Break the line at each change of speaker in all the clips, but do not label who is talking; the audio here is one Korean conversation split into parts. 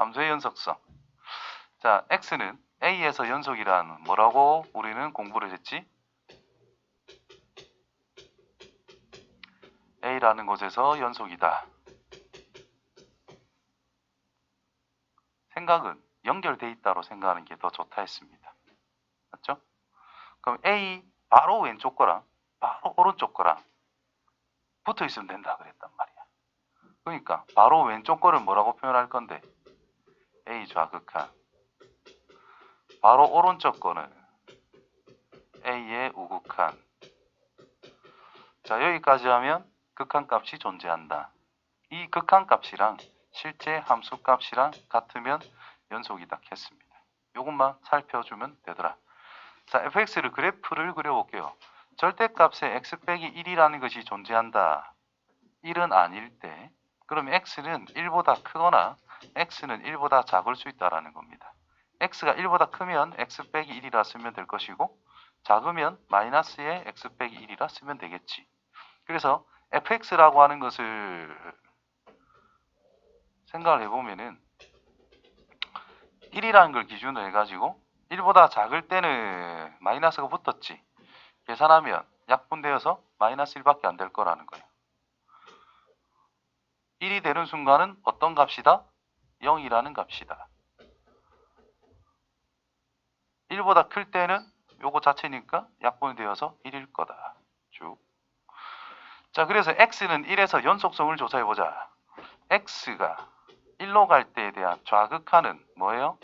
함수의 연속성. 자, x는 a에서 연속이란 뭐라고 우리는 공부를 했지? a라는 곳에서 연속이다. 생각은 연결돼 있다로 생각하는 게 더 좋다 했습니다. 맞죠? 그럼 a 바로 왼쪽 거랑 바로 오른쪽 거랑 붙어 있으면 된다 그랬단 말이야. 그러니까 바로 왼쪽 거를 뭐라고 표현할 건데? a 좌극한. 바로 오른쪽 거는 a의 우극한. 자, 여기까지 하면 극한값이 존재한다. 이 극한값이랑 실제 함수값이랑 같으면 연속이다 했습니다. 이것만 살펴주면 되더라. 자, fx를 그래프를 그려볼게요. 절대값에 x 빼기 1이라는 것이 존재한다. 1은 아닐 때 그러면 x는 1보다 크거나 x는 1보다 작을 수 있다는 겁니다. x가 1보다 크면 x 빼기 1이라 쓰면 될 것이고 작으면 마이너스의 x 빼기 1이라 쓰면 되겠지. 그래서 fx라고 하는 것을 생각을 해보면은 1이라는 걸 기준으로 해가지고 1보다 작을 때는 마이너스가 붙었지. 계산하면 약분되어서 마이너스 1밖에 안 될 거라는 거예요. 1이 되는 순간은 어떤 값이다? 0이라는 값이다. 1보다 클 때는 요거 자체니까 약분되어서 1일 거다. 쭉. 자, 그래서 x는 1에서 연속성을 조사해보자. x가 1로 갈 때에 대한 좌극한은 뭐예요?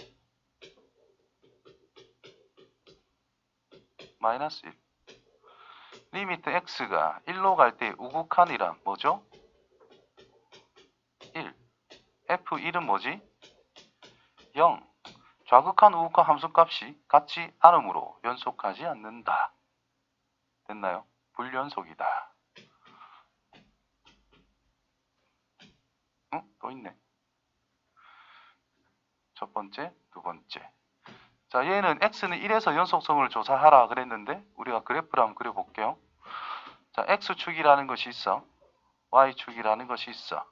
마이너스 1. 리미트 x가 1로 갈 때 우극한이란 뭐죠? 1. f1은 뭐지? 0. 좌극한 우극한 함수값이 같지 않으므로 연속하지 않는다. 됐나요? 불연속이다. 응? 또 있네. 첫 번째, 두 번째. 자, 얘는 x는 1에서 연속성을 조사하라 그랬는데 우리가 그래프를 한번 그려볼게요. 자, x축이라는 것이 있어. y축이라는 것이 있어.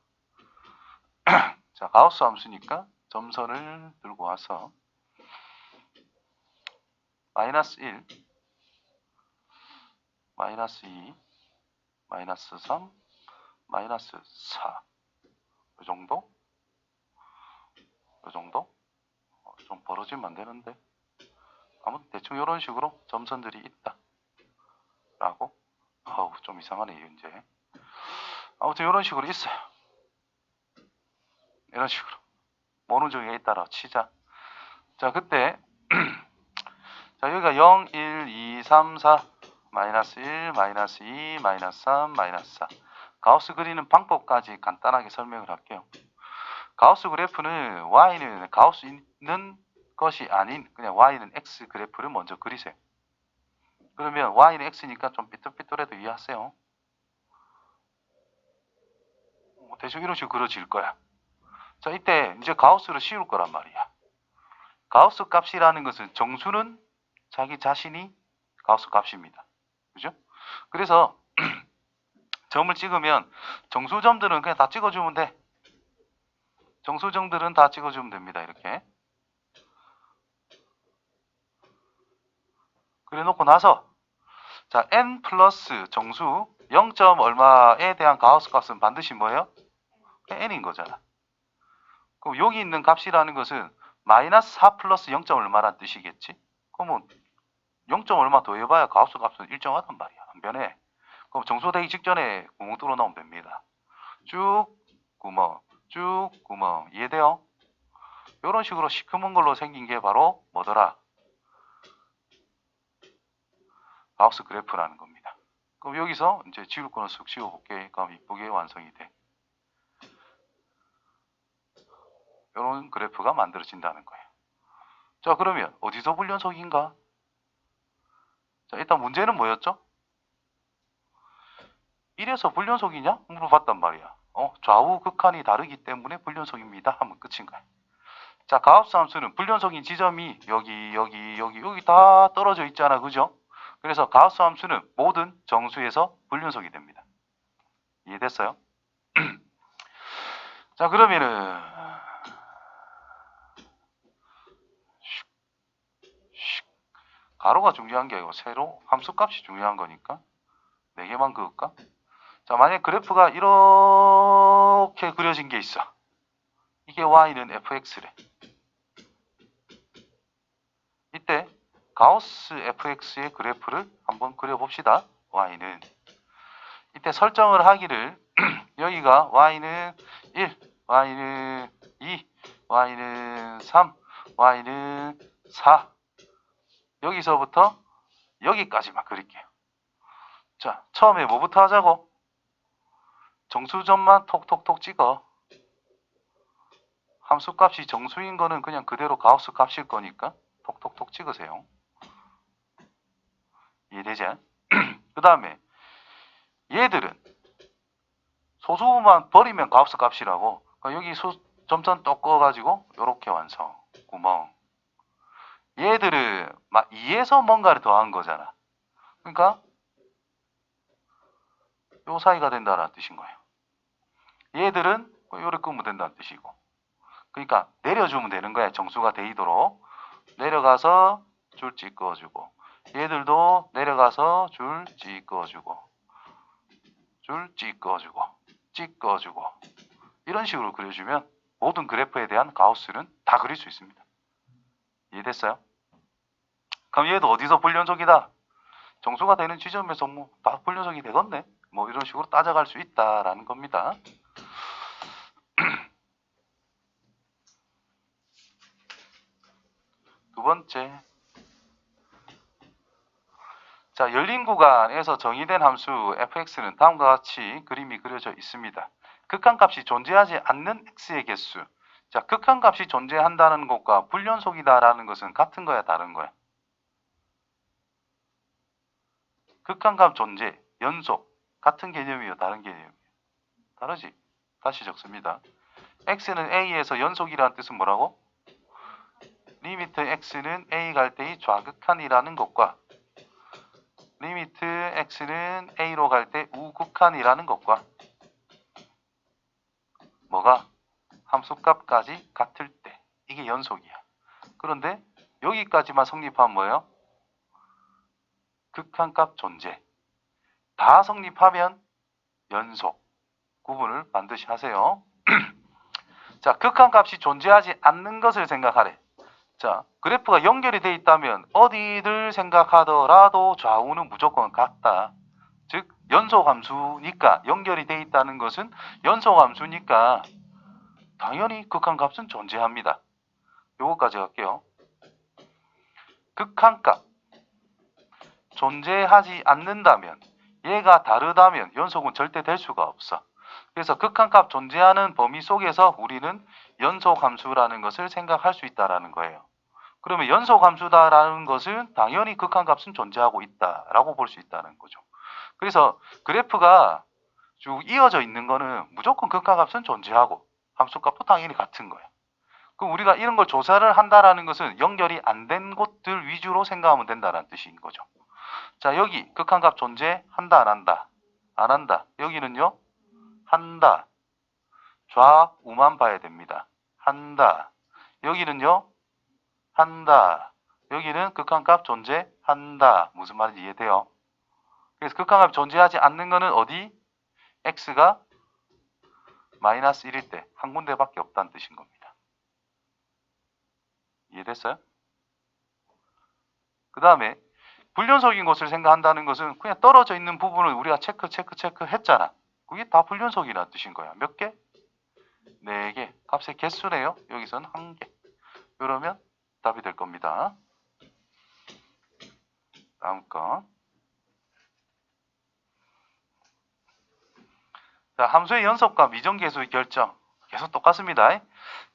자, 가우스 함수니까 점선을 들고 와서 마이너스 1, 마이너스 2, 마이너스 3, 마이너스 4. 이 정도? 이 정도? 좀 벌어지면 안 되는데. 아무튼 대충 이런 식으로 점선들이 있다. 라고. 좀 이상하네, 이제. 아무튼 이런 식으로 있어요. 이런 식으로. 모는 중에 따라 치자. 자, 그때 자, 여기가 0, 1, 2, 3, 4, 마이너스 1, 마이너스 2, 마이너스 3, 마이너스 4. 가우스 그리는 방법까지 간단하게 설명을 할게요. 가우스 그래프는 y는 가우스 있는 것이 아닌 그냥 y는 x 그래프를 먼저 그리세요. 그러면 y는 x니까 좀 삐뚤삐뚤해도 이해하세요. 대충 이런 식으로 그려질 거야. 자, 이때 이제 가우스를 씌울 거란 말이야. 가우스 값이라는 것은 정수는 자기 자신이 가우스 값입니다. 그죠? 그래서 점을 찍으면 정수점들은 그냥 다 찍어주면 돼. 정수점들은 다 찍어주면 됩니다. 이렇게. 그래 놓고 나서 자, n 플러스 정수 0. 얼마에 대한 가우스 값은 반드시 뭐예요? n인 거잖아. 그럼 여기 있는 값이라는 것은 마이너스 4 플러스 0. 얼마란 뜻이겠지? 그러면 0. 얼마 더해봐야 가우스 값은 일정하단 말이야. 안 변해. 그럼 정수되기 직전에 구멍 뚫어 넣으면 됩니다. 쭉 구멍, 쭉 구멍. 이해돼요? 이런 식으로 시커먼 걸로 생긴 게 바로 뭐더라? 가우스 그래프라는 겁니다. 그럼 여기서 이제 지울 거는 쓱 지워볼게. 그럼 이쁘게 완성이 돼. 이런 그래프가 만들어진다는 거예요. 자, 그러면 어디서 불연속인가? 자, 일단 문제는 뭐였죠? 1에서 불연속이냐? 물어봤단 말이야. 좌우 극한이 다르기 때문에 불연속입니다. 하면 끝인 거야. 자, 가우스 함수는 불연속인 지점이 여기 다 떨어져 있잖아. 그죠? 그래서 가우스 함수는 모든 정수에서 불연속이 됩니다. 이해됐어요? 자, 그러면은 가로가 중요한 게 아니고 세로 함수값이 중요한 거니까 4개만 그을까? 자, 만약 그래프가 이렇게 그려진 게 있어. 이게 y는 fx래. 이때 가우스 fx의 그래프를 한번 그려봅시다. y는 이때 설정을 하기를 여기가 y는 1, y는 2, y는 3, y는 4 여기서부터 여기까지만 그릴게요. 자, 처음에 뭐부터 하자고? 정수점만 톡톡톡 찍어. 함수값이 정수인 거는 그냥 그대로 가우스 값일 거니까 톡톡톡 찍으세요. 이해되지? 그 다음에 얘들은 소수만 버리면 가우스 값이라고. 여기 점선 또 꺼가지고 이렇게 완성. 구멍. 얘들은 2에서 뭔가를 더한 거잖아. 그러니까 요 사이가 된다는 뜻인 거예요. 얘들은 요를 끄면 된다는 뜻이고. 그러니까 내려주면 되는 거야. 정수가 되도록. 내려가서 줄 찍어주고. 얘들도 내려가서 줄 찍어주고. 줄 찍어주고. 찍어주고. 이런 식으로 그려주면 모든 그래프에 대한 가우스는 다 그릴 수 있습니다. 이해됐어요? 그럼 얘도 어디서 불연속이다? 정수가 되는 지점에서 뭐 다 불연속이 되겠네? 뭐 이런 식으로 따져갈 수 있다라는 겁니다. 두 번째. 자, 열린 구간에서 정의된 함수 fx는 다음과 같이 그림이 그려져 있습니다. 극한값이 존재하지 않는 x의 개수. 자, 극한값이 존재한다는 것과 불연속이다라는 것은 같은 거야, 다른 거야? 극한값 존재, 연속, 같은 개념이에요, 다른 개념이에요? 다르지? 다시 적습니다. x는 a에서 연속이라는 뜻은 뭐라고? 리미트 x는 a 갈 때의 좌극한이라는 것과 리미트 x는 a로 갈 때 우극한이라는 것과 뭐가? 함수값까지 같을 때 이게 연속이야. 그런데 여기까지만 성립하면 뭐예요? 극한값 존재. 다 성립하면 연속. 구분을 반드시 하세요. 자, 극한값이 존재하지 않는 것을 생각하래. 자, 그래프가 연결이 되어 있다면 어디를 생각하더라도 좌우는 무조건 같다. 즉 연속함수니까, 연결이 되어 있다는 것은 연속함수니까 당연히 극한값은 존재합니다. 요거까지 갈게요. 극한값 존재하지 않는다면, 얘가 다르다면 연속은 절대 될 수가 없어. 그래서 극한값 존재하는 범위 속에서 우리는 연속함수라는 것을 생각할 수 있다라는 거예요. 그러면 연속함수다라는 것은 당연히 극한값은 존재하고 있다라고 볼 수 있다는 거죠. 그래서 그래프가 쭉 이어져 있는 거는 무조건 극한값은 존재하고 함수값도 당연히 같은 거예요. 그럼 우리가 이런 걸 조사를 한다라는 것은 연결이 안 된 곳들 위주로 생각하면 된다는 뜻인 거죠. 자, 여기 극한값 존재한다, 안 한다? 안 한다. 여기는요? 한다. 좌우만 봐야 됩니다. 한다. 여기는요? 한다. 여기는 극한값 존재한다. 무슨 말인지 이해돼요? 그래서 극한값 존재하지 않는 거는 어디? x가 마이너스 1일 때 한 군데밖에 없다는 뜻인 겁니다. 이해됐어요? 그 다음에 불연속인 것을 생각한다는 것은 그냥 떨어져 있는 부분을 우리가 체크 했잖아. 그게 다 불연속이라는 뜻인 거야. 몇 개? 4개. 값의 개수네요. 여기서는 1개. 그러면 답이 될 겁니다. 다음 거. 자, 함수의 연속과 미정계수의 결정. 계속 똑같습니다.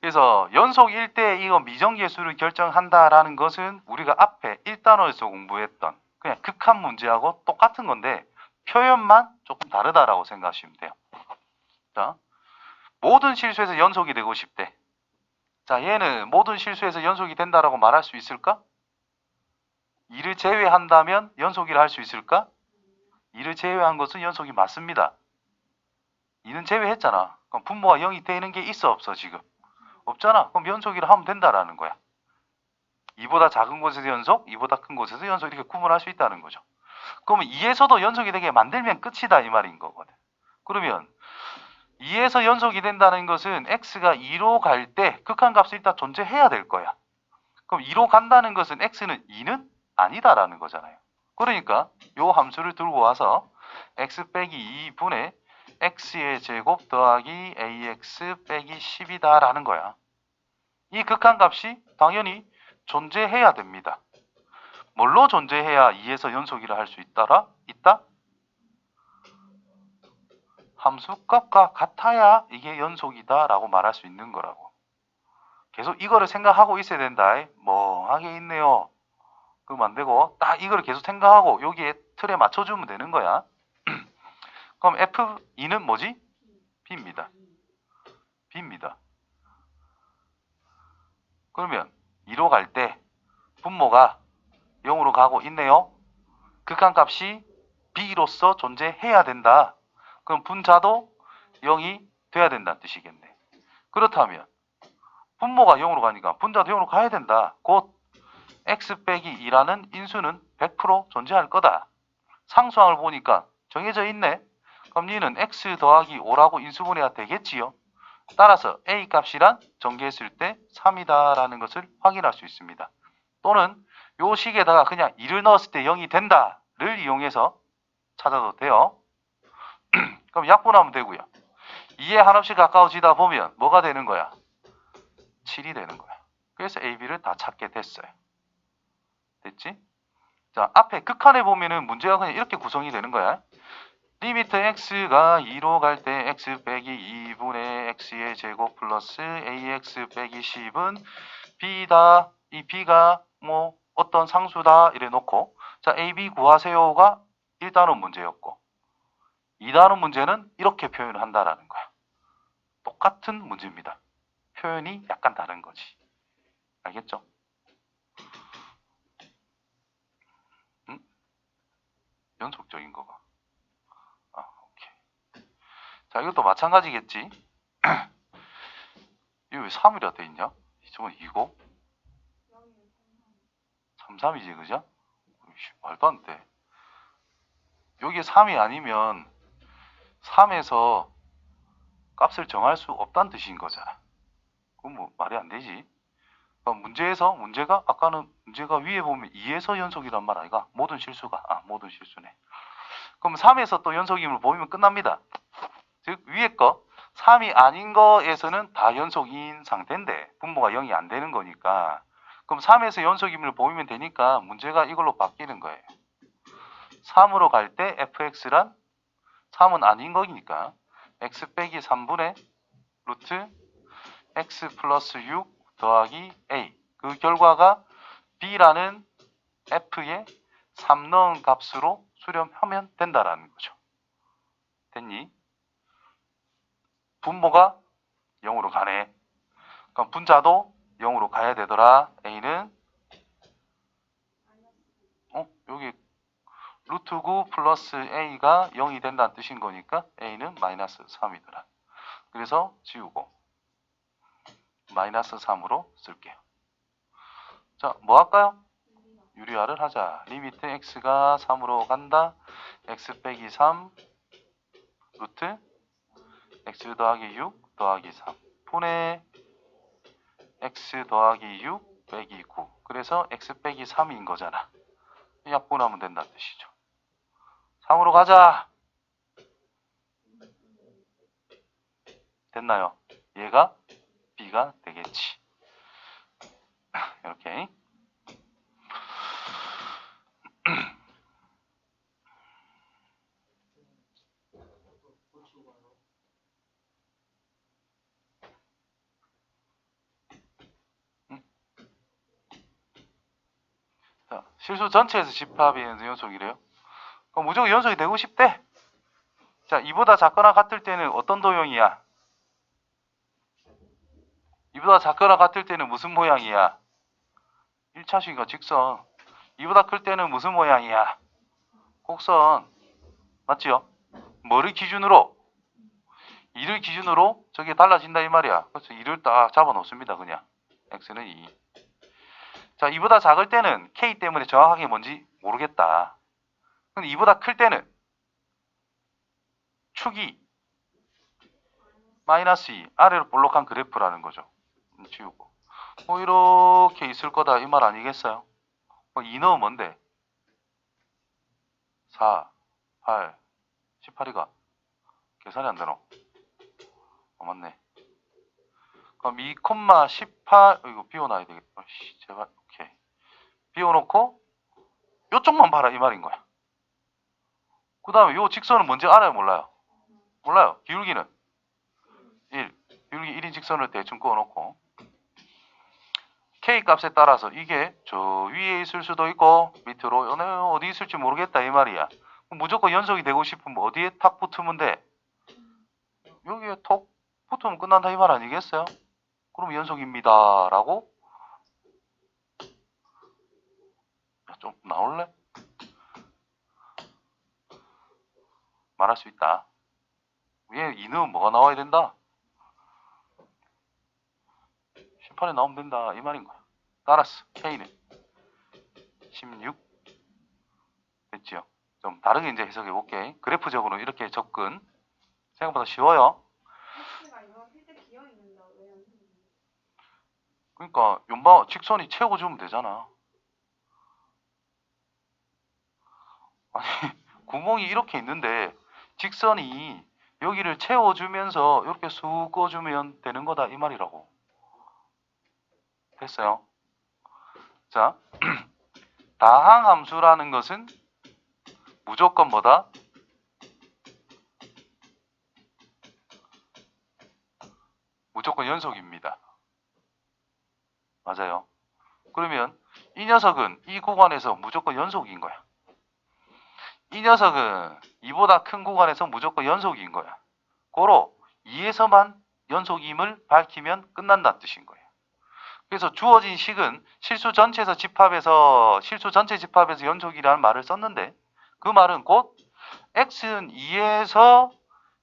그래서 연속일 때 이거 미정계수를 결정한다라는 것은 우리가 앞에 1단원에서 공부했던 그냥 극한 문제하고 똑같은 건데 표현만 조금 다르다라고 생각하시면 돼요. 자, 모든 실수에서 연속이 되고 싶대. 자, 얘는 모든 실수에서 연속이 된다라고 말할 수 있을까? 2를 제외한다면 연속이라 할 수 있을까? 2를 제외한 것은 연속이 맞습니다. 2는 제외했잖아. 그럼 분모가 0이 되는 게 있어 없어 지금? 없잖아. 그럼 연속이라 하면 된다라는 거야. 2보다 작은 곳에서 연속, 2보다 큰 곳에서 연속 이렇게 구분할 수 있다는 거죠. 그러면 2에서도 연속이 되게 만들면 끝이다 이 말인 거거든. 그러면 2에서 연속이 된다는 것은 x가 2로 갈 때 극한값이 일단 존재해야 될 거야. 그럼 2로 간다는 것은 x는 2는 아니다라는 거잖아요. 그러니까 요 함수를 들고 와서 x 빼기 2분의 x의 제곱 더하기 ax 빼기 10이다 라는 거야. 이 극한값이 당연히 존재해야 됩니다. 뭘로 존재해야 2에서 연속이라 할 수 있다? 함수값과 같아야 이게 연속이다 라고 말할 수 있는 거라고. 계속 이거를 생각하고 있어야 된다. 멍하게 있네요. 그러면 안 되고 딱 이거를 계속 생각하고 여기에 틀에 맞춰주면 되는 거야. 그럼 F2는 뭐지? B입니다. B입니다. 그러면 2로 갈 때 분모가 0으로 가고 있네요. 극한값이 B로서 존재해야 된다. 그럼 분자도 0이 돼야 된다는 뜻이겠네. 그렇다면 분모가 0으로 가니까 분자도 0으로 가야 된다. 곧 x 빼기 2라는 인수는 100% 존재할 거다. 상수항을 보니까 정해져 있네. 그럼 얘는 x 더하기 5라고 인수분해가 되겠지요. 따라서 a 값이란 전개했을 때 3이다 라는 것을 확인할 수 있습니다. 또는 요 식에다가 그냥 2를 넣었을 때 0이 된다를 이용해서 찾아도 돼요. 그럼 약분하면 되고요. 2에 한없이 가까워지다 보면 뭐가 되는 거야? 7이 되는 거야. 그래서 a, b를 다 찾게 됐어요. 됐지? 자, 앞에 극한에 보면은 문제가 그냥 이렇게 구성이 되는 거야. 리미트 x가 2로 갈 때 x 빼기 2분의 x의 제곱 플러스 ax 빼기 10은 b다. 이 b가 뭐 어떤 상수다 이래 놓고 자 a, b 구하세요가 1단원 문제였고 2단원 문제는 이렇게 표현을 한다라는 거야. 똑같은 문제입니다. 표현이 약간 다른 거지. 알겠죠? 응? 연속적인 거가. 오케이. 자, 이것도 마찬가지겠지. 이거 왜 3이라 돼 있냐? 저건 2고 3, 3이지, 그죠? 말도 안 돼. 여기에 3이 아니면 3에서 값을 정할 수 없다는 뜻인 거잖아. 그건 뭐 말이 안 되지. 그러니까 문제가 아까는 문제가 위에 보면 2에서 연속이란 말 아이가? 모든 실수가. 모든 실수네. 그럼 3에서 또 연속임을 보이면 끝납니다. 즉 위에 거 3이 아닌 거에서는 다 연속인 상태인데 분모가 0이 안 되는 거니까 그럼 3에서 연속임을 보이면 되니까 문제가 이걸로 바뀌는 거예요. 3으로 갈 때 fx란 3은 아닌 거니까 x 빼기 3분의 루트 x 플러스 6 더하기 a 그 결과가 b라는 f에 3 넣은 값으로 수렴하면 된다라는 거죠. 됐니? 분모가 0으로 가네. 그럼 분자도 0으로 가야 되더라. a는 여기 루트 9 플러스 a가 0이 된다는 뜻인 거니까 a는 마이너스 3이더라. 그래서 지우고 마이너스 3으로 쓸게요. 자, 뭐 할까요? 유리화를 하자. 리미트 x가 3으로 간다. x 빼기 3 루트 x 더하기 6 더하기 3 분의 x 더하기 6 빼기 9 그래서 x 빼기 3인 거잖아. 약분하면 된다는 뜻이죠. 3으로 가자. 됐나요? 얘가 b가 되겠지. 이렇게. 자, 실수 전체에서 집합이 연속이래요. 그럼 무조건 연속이 되고 싶대. 자, 이보다 작거나 같을 때는 어떤 도형이야? 이보다 작거나 같을 때는 무슨 모양이야? 1차식이니까 직선. 이보다 클 때는 무슨 모양이야? 곡선. 맞지요? 뭐를 기준으로? 2를 기준으로 저게 달라진다 이 말이야. 그래서 2를 딱 잡아 놓습니다. 그냥. x는 2. 자, 이보다 작을 때는 k 때문에 정확하게 뭔지 모르겠다. 근데 이보다 클 때는 축이 마이너스 2 아래로 볼록한 그래프라는 거죠. 지우고 이렇게 있을 거다 이 말 아니겠어요? 2 넣으면 뭔데? 4, 8, 18이가 계산이 안 되노? 맞네. 그럼 2,18 이거 비워놔야 되겠다. 제발 오케이. 비워놓고 요쪽만 봐라 이 말인 거야. 그 다음에 요 직선은 뭔지 알아요 몰라요? 몰라요. 기울기는 1. 기울기 1인 직선을 대충 그어놓고 K 값에 따라서 이게 저 위에 있을 수도 있고 밑으로 어디 있을지 모르겠다 이 말이야. 무조건 연속이 되고 싶으면 어디에 탁 붙으면 돼? 여기에 톡 붙으면 끝난다 이 말 아니겠어요? 그럼 연속입니다 라고 좀 나올래? 말할 수 있다. 위에 2는 뭐가 나와야 된다? 18에 나오면 된다 이 말인 거야. 따라서 K는 16 됐지요? 좀 다르게 이제 해석해 볼게. 그래프적으로 이렇게 접근 생각보다 쉬워요. 그러니까 연방 직선이 채워주면 되잖아. 아니 구멍이 이렇게 있는데 직선이 여기를 채워주면서 이렇게 쑥 꺼주면 되는 거다 이 말이라고. 됐어요? 자, 다항함수라는 것은 무조건 뭐다? 무조건 연속입니다. 맞아요. 그러면 이 녀석은 이 구간에서 무조건 연속인 거야. 이 녀석은 이보다 큰 구간에서 무조건 연속인 거야. 고로 2에서만 연속임을 밝히면 끝난다는 뜻인 거예요. 그래서 주어진 식은 실수 전체 집합에서 연속이라는 말을 썼는데 그 말은 곧 x는 2에서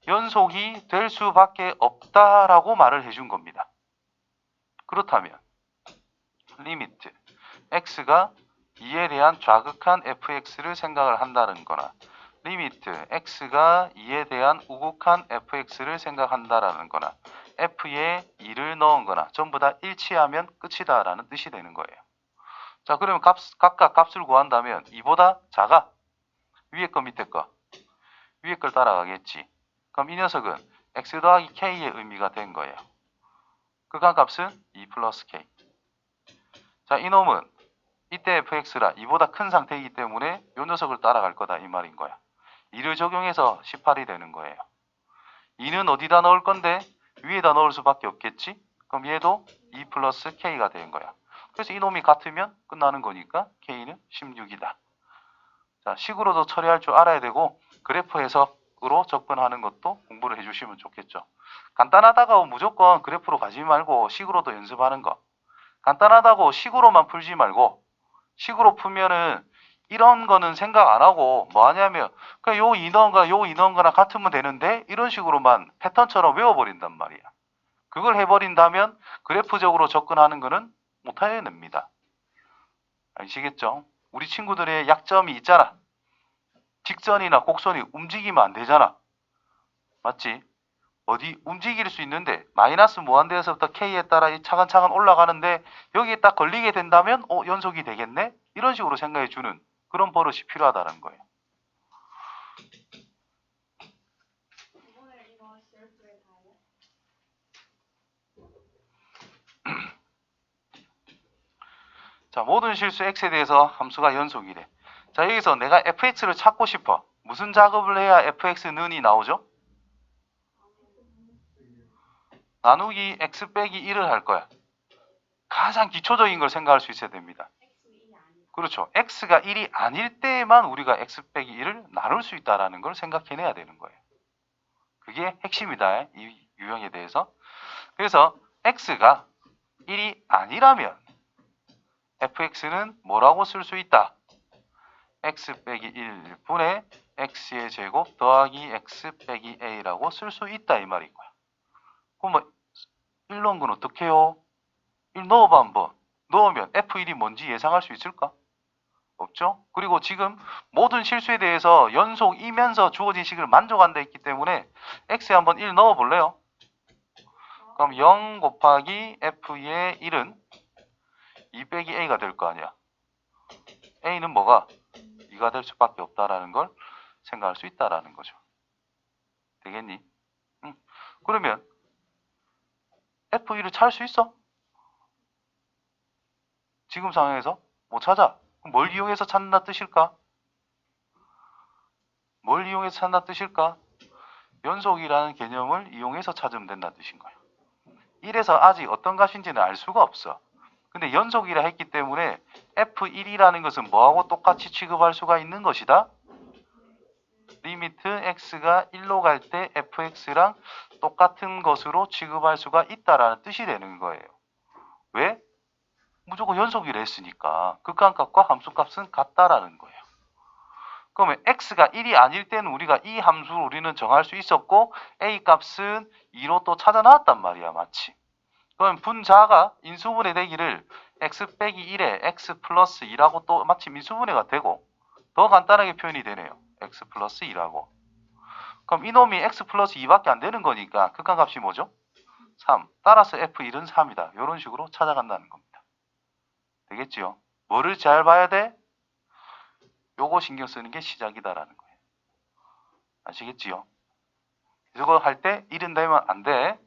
연속이 될 수밖에 없다라고 말을 해준 겁니다. 그렇다면 리미트 x가 2에 대한 좌극한 fx를 생각을 한다는 거나 리미트 x가 2에 대한 우극한 fx를 생각한다라는 거나 f에 2를 넣은 거나 전부 다 일치하면 끝이다 라는 뜻이 되는 거예요. 자, 그러면 각각 값을 구한다면 2보다 작아? 위에 거 밑에 거? 위에 걸 따라가겠지. 그럼 이 녀석은 x 더하기 k의 의미가 된 거예요. 극한값은 2 플러스 k. 자, 이놈은 이때 fx라 2보다 큰 상태이기 때문에 이 녀석을 따라갈 거다 이 말인 거야. 2를 적용해서 18이 되는 거예요. 2는 어디다 넣을 건데? 위에다 넣을 수밖에 없겠지? 그럼 얘도 2 플러스 k가 되는 거야. 그래서 이놈이 같으면 끝나는 거니까 k는 16이다. 자, 식으로도 처리할 줄 알아야 되고 그래프 해석으로 접근하는 것도 공부를 해주시면 좋겠죠. 간단하다고 무조건 그래프로 가지 말고 식으로도 연습하는 거. 간단하다고 식으로만 풀지 말고 식으로 풀면은 이런 거는 생각 안 하고 뭐 하냐면 그냥 요 인원과 요 인원과나 같으면 되는데 이런 식으로만 패턴처럼 외워버린단 말이야. 그걸 해버린다면 그래프적으로 접근하는 거는 못 해냅니다. 아시겠죠? 우리 친구들의 약점이 있잖아. 직선이나 곡선이 움직이면 안 되잖아. 맞지? 어디 움직일 수 있는데 마이너스 무한대에서부터 k에 따라 차근차근 올라가는데 여기에 딱 걸리게 된다면 연속이 되겠네? 이런 식으로 생각해 주는 그런 버릇이 필요하다는 거예요. 자, 모든 실수 x에 대해서 함수가 연속이래. 자, 여기서 내가 fx를 찾고 싶어. 무슨 작업을 해야 fx는이 나오죠? 나누기 x 빼기 1을 할 거야. 가장 기초적인 걸 생각할 수 있어야 됩니다. 그렇죠. x가 1이 아닐 때에만 우리가 x 빼기 1을 나눌 수 있다는 걸 생각해내야 되는 거예요. 그게 핵심이다. 이 유형에 대해서. 그래서 x가 1이 아니라면 fx는 뭐라고 쓸 수 있다? x 빼기 1분의 x의 제곱 더하기 x 빼기 a라고 쓸 수 있다 이 말인 거야. 그럼 뭐 1 넣은 건 어떻게 해요? 1 넣어봐 한번. 넣으면 F1이 뭔지 예상할 수 있을까? 없죠? 그리고 지금 모든 실수에 대해서 연속이면서 주어진 식을 만족한다 했기 때문에 x에 한번 1 넣어볼래요? 그럼 0 곱하기 f의 1은 2 빼기 a가 될 거 아니야. a는 뭐가? 2가 될 수밖에 없다라는 걸 생각할 수 있다라는 거죠. 되겠니? 응. 그러면 f1을 찾을 수 있어? 지금 상황에서 못 찾아. 그럼 뭘 이용해서 찾는다 뜻일까? 뭘 이용해서 찾는다 뜻일까? 연속이라는 개념을 이용해서 찾으면 된다는 뜻인 거예요. 1에서 아직 어떤 값인지는 알 수가 없어. 근데 연속이라 했기 때문에 F1이라는 것은 뭐하고 똑같이 취급할 수가 있는 것이다? 리미트 x가 1로 갈 때 fx랑 똑같은 것으로 취급할 수가 있다라는 뜻이 되는 거예요. 왜? 무조건 연속이라 했으니까 극한값과 함수값은 같다라는 거예요. 그러면 x가 1이 아닐 때는 우리가 이 함수를 우리는 정할 수 있었고 a 값은 2로 또 찾아 나왔단 말이야. 마치. 그럼 분자가 인수분해 되기를 x 빼기 1에 x 플러스 2라고 또 마치 인수분해가 되고 더 간단하게 표현이 되네요. x 플러스 2라고. 그럼 이놈이 x 플러스 2밖에 안 되는 거니까 극한값이 뭐죠? 3. 따라서 f1은 3이다. 이런 식으로 찾아간다는 겁니다. 되겠지요? 뭐를 잘 봐야 돼? 요거 신경 쓰는 게 시작이다라는 거예요. 아시겠지요? 이거 할 때 1은 되면 안 돼.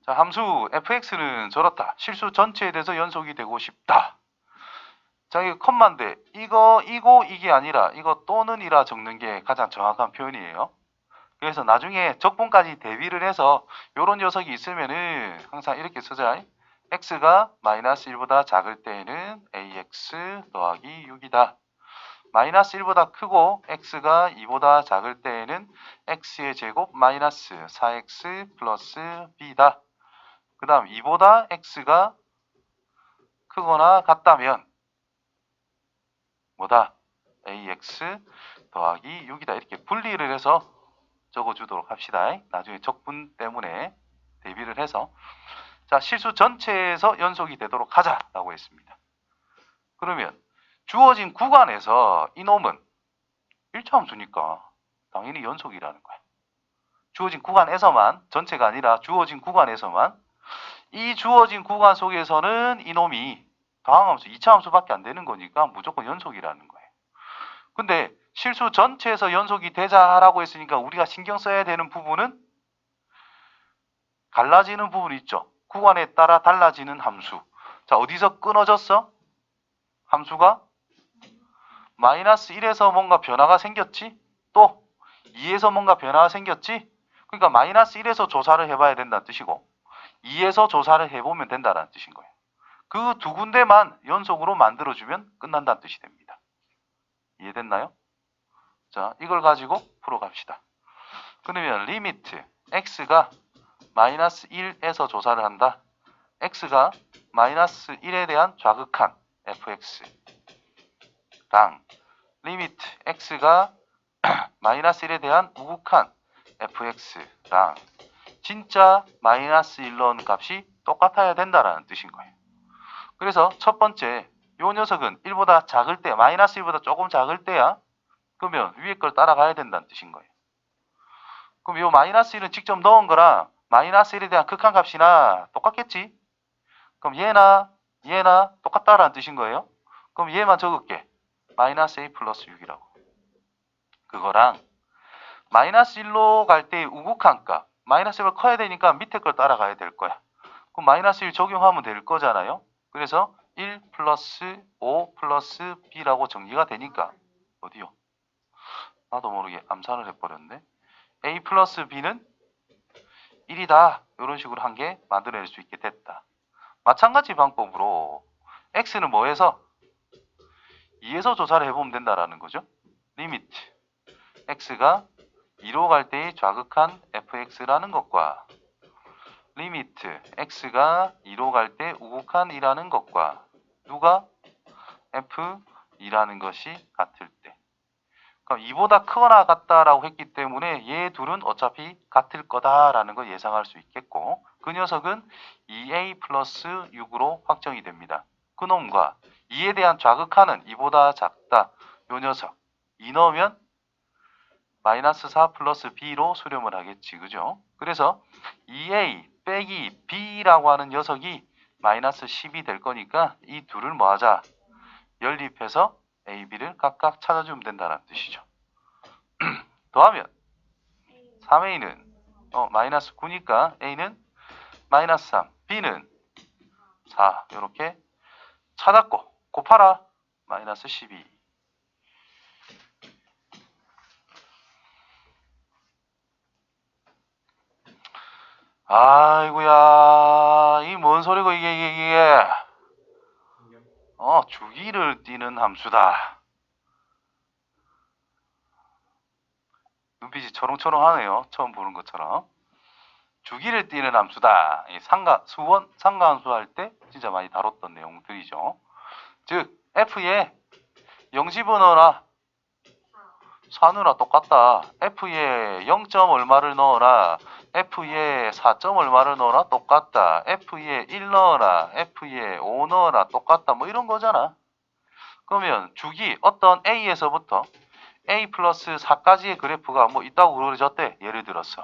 자, 함수 fx는 저렇다. 실수 전체에 대해서 연속이 되고 싶다. 자, 이거 컴마인데 이거 이게 아니라 이거 또는 이라 적는 게 가장 정확한 표현이에요. 그래서 나중에 적분까지 대비를 해서 요런 녀석이 있으면은 항상 이렇게 쓰자. x가 마이너스 1보다 작을 때에는 ax 더하기 6이다. 마이너스 1보다 크고 x가 2보다 작을 때에는 x의 제곱 마이너스 4x 플러스 b다. 그 다음 2보다 x가 크거나 같다면 뭐다? ax 더하기 6이다. 이렇게 분리를 해서 적어주도록 합시다. 나중에 적분 때문에 대비를 해서 자, 실수 전체에서 연속이 되도록 하자라고 했습니다. 그러면 주어진 구간에서 이놈은 1차 함수니까 당연히 연속이라는 거야. 주어진 구간에서만, 전체가 아니라 주어진 구간에서만 이 주어진 구간 속에서는 이놈이 다항함수, 2차 함수밖에 안 되는 거니까 무조건 연속이라는 거예요. 근데 실수 전체에서 연속이 되자라고 했으니까 우리가 신경 써야 되는 부분은 갈라지는 부분이 있죠. 구간에 따라 달라지는 함수. 자, 어디서 끊어졌어? 함수가 마이너스 1에서 뭔가 변화가 생겼지? 또 2에서 뭔가 변화가 생겼지? 그러니까 마이너스 1에서 조사를 해봐야 된다는 뜻이고 2에서 조사를 해보면 된다는 뜻인 거예요. 그 두 군데만 연속으로 만들어주면 끝난다는 뜻이 됩니다. 이해됐나요? 자, 이걸 가지고 풀어갑시다. 그러면 리미트 x가 마이너스 1에서 조사를 한다. x가 마이너스 1에 대한 좌극한 fx랑 리미트 x가 마이너스 1에 대한 우극한 fx랑 진짜 마이너스 1 넣은 값이 똑같아야 된다라는 뜻인 거예요. 그래서 첫 번째 요 녀석은 1보다 작을 때 마이너스 1보다 조금 작을 때야 그러면 위에 걸 따라가야 된다는 뜻인 거예요. 그럼 요 마이너스 1은 직접 넣은 거랑 마이너스 1에 대한 극한값이나 똑같겠지? 그럼 얘나 똑같다라는 뜻인 거예요. 그럼 얘만 적을게. 마이너스 a 플러스 6이라고. 그거랑 마이너스 1로 갈 때 우극한 값. 마이너스 1을 커야 되니까 밑에 걸 따라가야 될 거야. 그럼 마이너스 1 적용하면 될 거잖아요. 그래서 1 플러스 5 플러스 b라고 정리가 되니까 어디요? 나도 모르게 암산을 해버렸네. a 플러스 b는 1이다. 이런 식으로 한 개 만들어낼 수 있게 됐다. 마찬가지 방법으로 x는 뭐해서 2에서 조사를 해보면 된다라는 거죠. 리미트 x가 2로 갈 때의 좌극한 fx라는 것과 리미트 x가 2로 갈 때 우극한 이라는 것과 누가 f2라는 것이 같을 때 그럼 2보다 크거나 같다라고 했기 때문에 얘 둘은 어차피 같을 거다라는 걸 예상할 수 있겠고, 그 녀석은 2a 플러스 6으로 확정이 됩니다. 그놈과 2에 대한 좌극하는 2보다 작다. 요 녀석 2 넣으면 마이너스 4 플러스 b로 수렴을 하겠지. 그죠? 그래서 2a 빼기 b라고 하는 녀석이 마이너스 10이 될 거니까 이 둘을 뭐 하자? 연립해서 a, b를 각각 찾아주면 된다는 뜻이죠. 더하면 3a는 마이너스 9니까 a는 마이너스 3, b는 4 이렇게 찾았고 곱하라 마이너스 12. 아이고야, 이 뭔 소리고 이게 주기를 띠는 함수다. 눈빛이 초롱초롱하네요. 처음 보는 것처럼. 주기를 띠는 함수다. 상가함수 할 때 진짜 많이 다뤘던 내용들이죠. 즉 f에 0 집어넣어라. 4 넣어라. 똑같다. f에 0. 얼마를 넣어라. f에 4. 얼마를 넣어라. 똑같다. f에 1 넣어라. f에 5 넣어라. 똑같다. 뭐 이런 거잖아. 그러면 주기 어떤 a에서부터 a 플러스 4까지의 그래프가 뭐 있다고 그려졌대. 예를 들어서.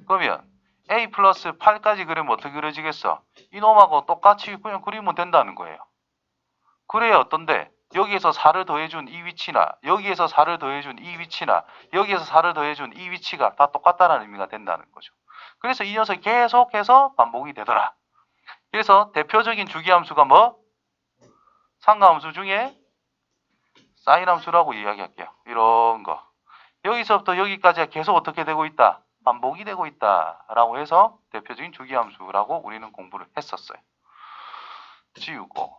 그러면 a 플러스 8까지 그리면 어떻게 그려지겠어? 이놈하고 똑같이 그냥 그리면 된다는 거예요. 그래야 어떤데? 여기에서 4를 더해준 이 위치나 여기에서 4를 더해준 이 위치나 여기에서 4를 더해준 이 위치가 다 똑같다는 의미가 된다는 거죠. 그래서 이 녀석이 계속해서 반복이 되더라. 그래서 대표적인 주기함수가 뭐? 상가함수 중에 사인함수라고 이야기할게요. 이런 거. 여기서부터 여기까지가 계속 어떻게 되고 있다? 반복이 되고 있다라고 해서 대표적인 주기함수라고 우리는 공부를 했었어요. 지우고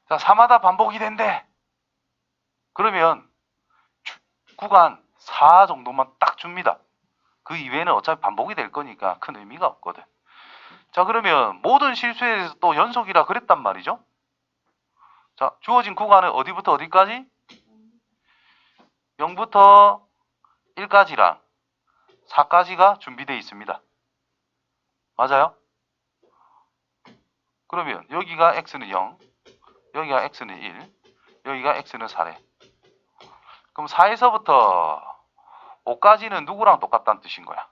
자, 3마다 반복이 된대. 그러면 구간 4 정도만 딱 줍니다. 그 이외에는 어차피 반복이 될 거니까 큰 의미가 없거든. 자, 그러면 모든 실수에 대해서 또 연속이라 그랬단 말이죠. 자, 주어진 구간은 어디부터 어디까지? 0부터 1까지랑 4까지가 준비되어 있습니다. 맞아요? 그러면 여기가 x는 0, 여기가 x는 1, 여기가 x는 4래. 그럼 4에서부터 5까지는 누구랑 똑같다는 뜻인 거야?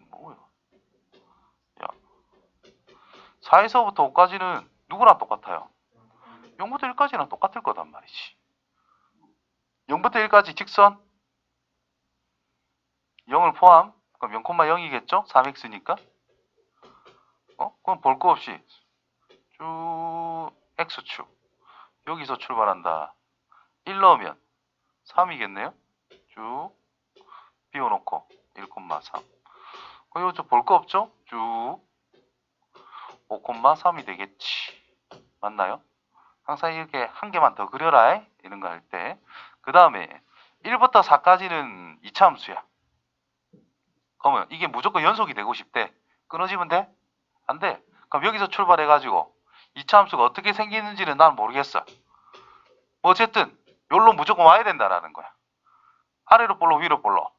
뭐야? 야, 4에서부터 5까지는 누구랑 똑같아요? 0부터 1까지랑 똑같을 거단 말이지. 0부터 1까지 직선 0을 포함. 그럼 0,0이겠죠? 3x니까. 그럼 볼 거 없이 쭉 x축 여기서 출발한다. 1 넣으면 3이겠네요. 쭉 비워놓고 1,3. 이거 좀 볼 거 없죠? 쭉 5,3이 되겠지. 맞나요? 항상 이렇게 한 개만 더 그려라. 이런 거 할 때. 그 다음에 1부터 4까지는 2차 함수야. 그러면 이게 무조건 연속이 되고 싶대. 끊어지면 돼? 안 돼. 그럼 여기서 출발해가지고 2차 함수가 어떻게 생기는지는 난 모르겠어. 뭐 어쨌든 여기로 무조건 와야 된다라는 거야. 아래로 볼로 위로 볼로.